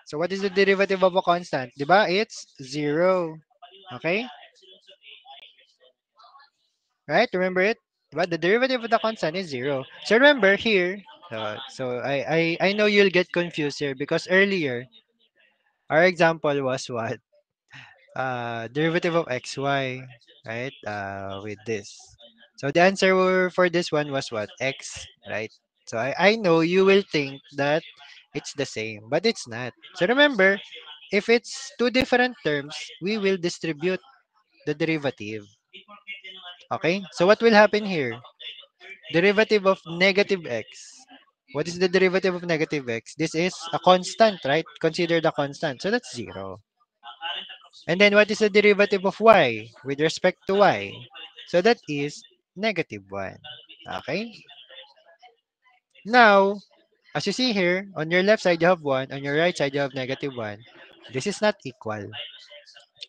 So what is the derivative of a constant? Diba? It's 0. Okay? Right? Remember it? Diba? The derivative of the constant is 0. So remember here, so I know you'll get confused here because earlier, our example was what? Derivative of xy, right? With this. So the answer for this one was what? X, right? So I know you will think that it's the same, but it's not. So remember, if it's two different terms, we will distribute the derivative. Okay? So what will happen here? Derivative of negative x. What is the derivative of negative x? This is a constant, right? Consider the constant. So that's 0. And then what is the derivative of y with respect to y? So that is negative 1. Okay? Now, as you see here, on your left side you have 1, on your right side you have negative 1. This is not equal.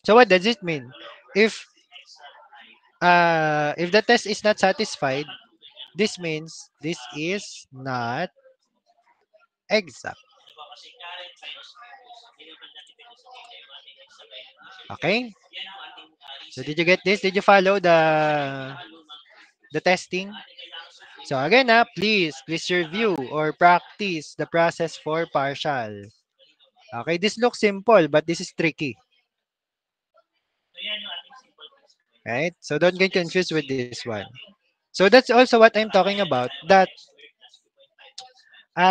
So what does it mean? If if the test is not satisfied, this means this is not exact. Okay? So did you get this? Did you follow the testing? So again, please review or practice the process for partial. Okay, this looks simple, but this is tricky. Right? So don't get confused with this one. So that's also what I'm talking about, that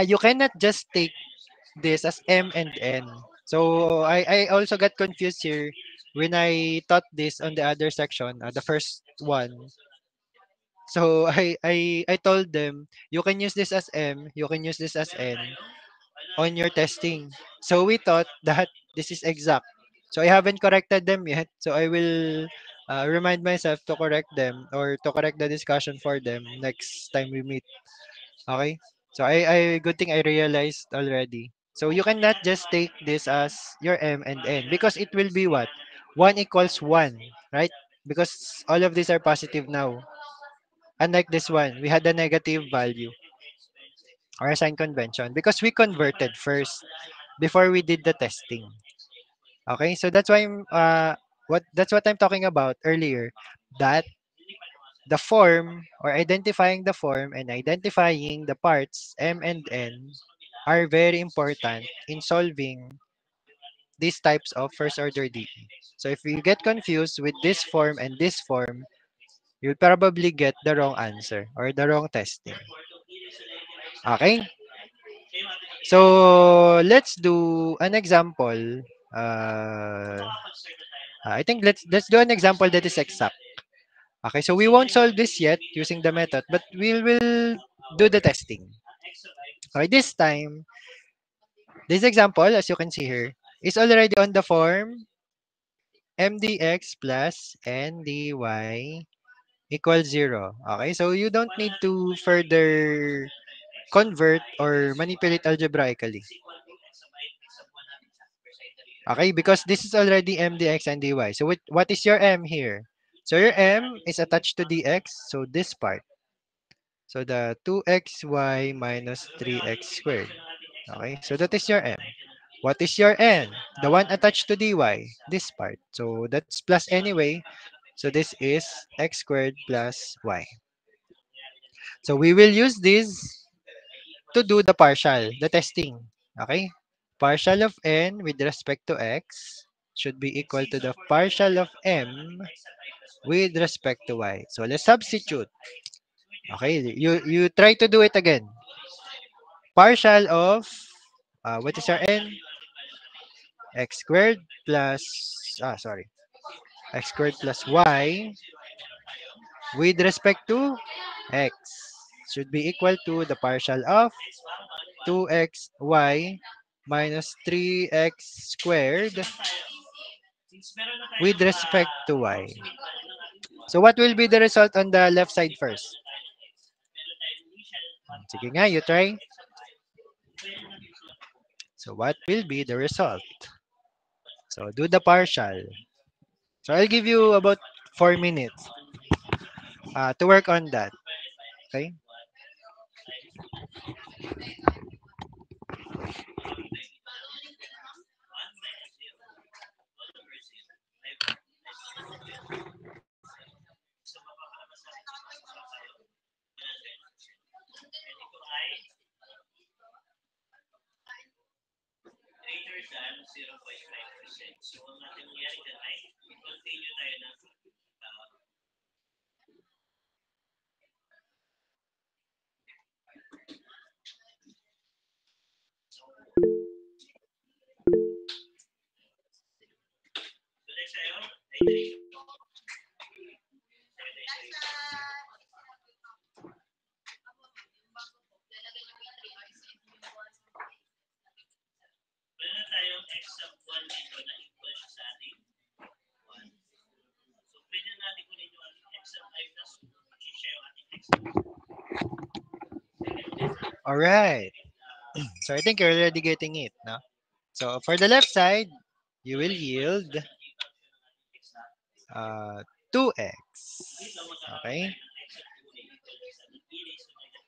you cannot just take this as M and N. So I also got confused here when I taught this on the other section, the first one. So I told them you can use this as M, you can use this as N on your testing. So we thought that this is exact. So I haven't corrected them yet. So I will remind myself to correct them or to correct the discussion for them next time we meet. Okay? So I good thing I realized already. So you cannot just take this as your M and N because it will be what? 1 equals 1, right? Because all of these are positive now. Unlike this one, we had a negative value or a sign convention because we converted first before we did the testing. Okay? So that's why that's what I'm talking about earlier, that the form or identifying the form and identifying the parts M and N are very important in solving these types of first order DE. So if you get confused with this form and this form, you'll probably get the wrong answer or the wrong testing. Okay? So let's do an example. Uh, I think let's do an example that is exact. Okay, so we won't solve this yet using the method, but we will do the testing. Okay, this time, this example, as you can see here, is already on the form mdx plus ndy equals 0. Okay, so you don't need to further convert or manipulate algebraically. Okay, because this is already mdx and dy. So what is your m here? So your m is attached to dx, so this part. So the 2xy minus 3x squared. Okay, so that is your m. What is your n? The one attached to dy, this part. So that's plus anyway. So this is x squared plus y. So we will use this to do the partial, the testing. Okay? Partial of n with respect to x should be equal to the partial of m with respect to y. So let's substitute. Okay, you try to do it again. Partial of what is our n? X squared plus sorry, x squared plus y with respect to x should be equal to the partial of 2xy minus 3x squared with respect to y. So what will be the result on the left side first? Sige nga, you try. So what will be the result? So do the partial. So I'll give you about 4 minutes to work on that. Okay? All right. So I think you're already getting it, no? So for the left side, you will yield uh, 2x. Okay.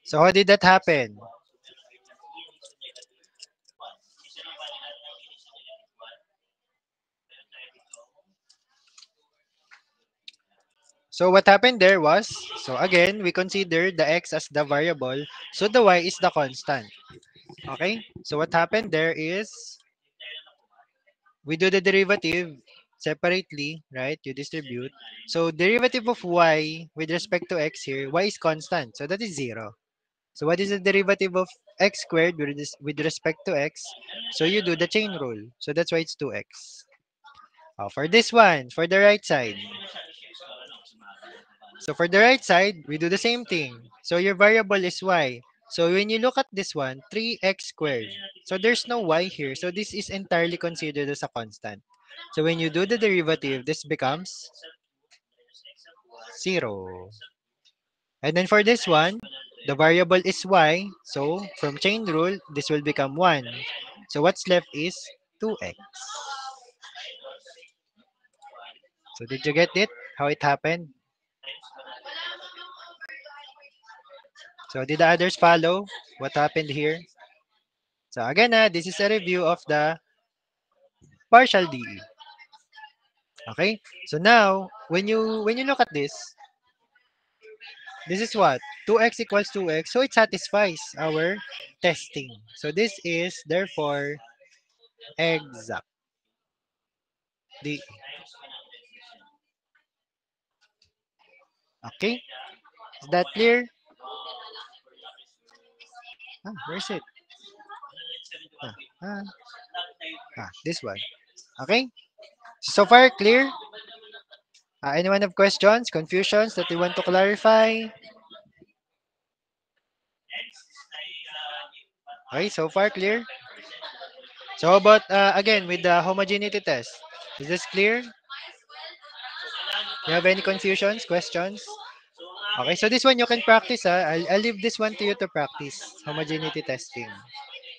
So how did that happen? So what happened there was, so again, we consider the x as the variable, so the y is the constant. Okay? So what happened there is, we do the derivative separately, right? You distribute. So derivative of y with respect to x here, y is constant. So that is 0. So what is the derivative of x squared with respect to x? So you do the chain rule. So that's why it's 2x. For this one, for the right side. So for the right side, we do the same thing. So your variable is y. So when you look at this one, 3x squared. So there's no y here. So this is entirely considered as a constant. So when you do the derivative, this becomes 0. And then for this one, the variable is y. So from chain rule, this will become 1. So what's left is 2x. So did you get it? How it happened? So did the others follow what happened here? So again, this is a review of the partial DE. Okay? So now, when you look at this is what? 2x equals 2x. So it satisfies our testing. So this is therefore exact DE. Okay? Is that clear? Where's it? Ah, ah, this one. Okay? So far clear? Anyone have questions, confusions that you want to clarify? Okay, so far clear? So how about again with the homogeneity test? Is this clear? You have any confusions, questions? Okay, so this one you can practice. I'll leave this one to you to practice homogeneity testing.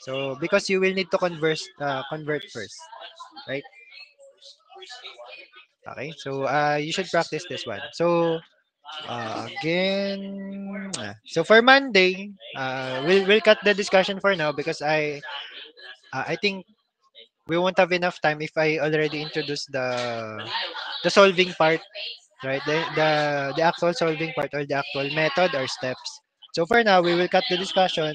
So because you will need to convert first, right? Okay, so you should practice this one. So again, so for Monday, we'll cut the discussion for now because I think we won't have enough time if I already introduce the solving part, right? The actual solving part or the actual method or steps. So for now, we will cut the discussion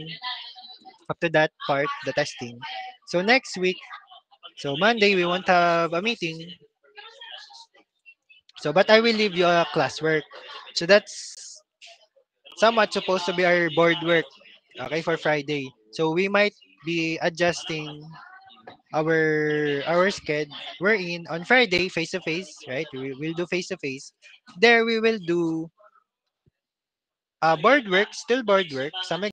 up to that part, the testing. So next week, so Monday, we won't have a meeting. So, but I will leave you a classwork. So that's somewhat supposed to be our board work, okay, for Friday. So we might be adjusting our sked. We're in on Friday face to face, right? We will do face to face. There we will do board work, still board work, some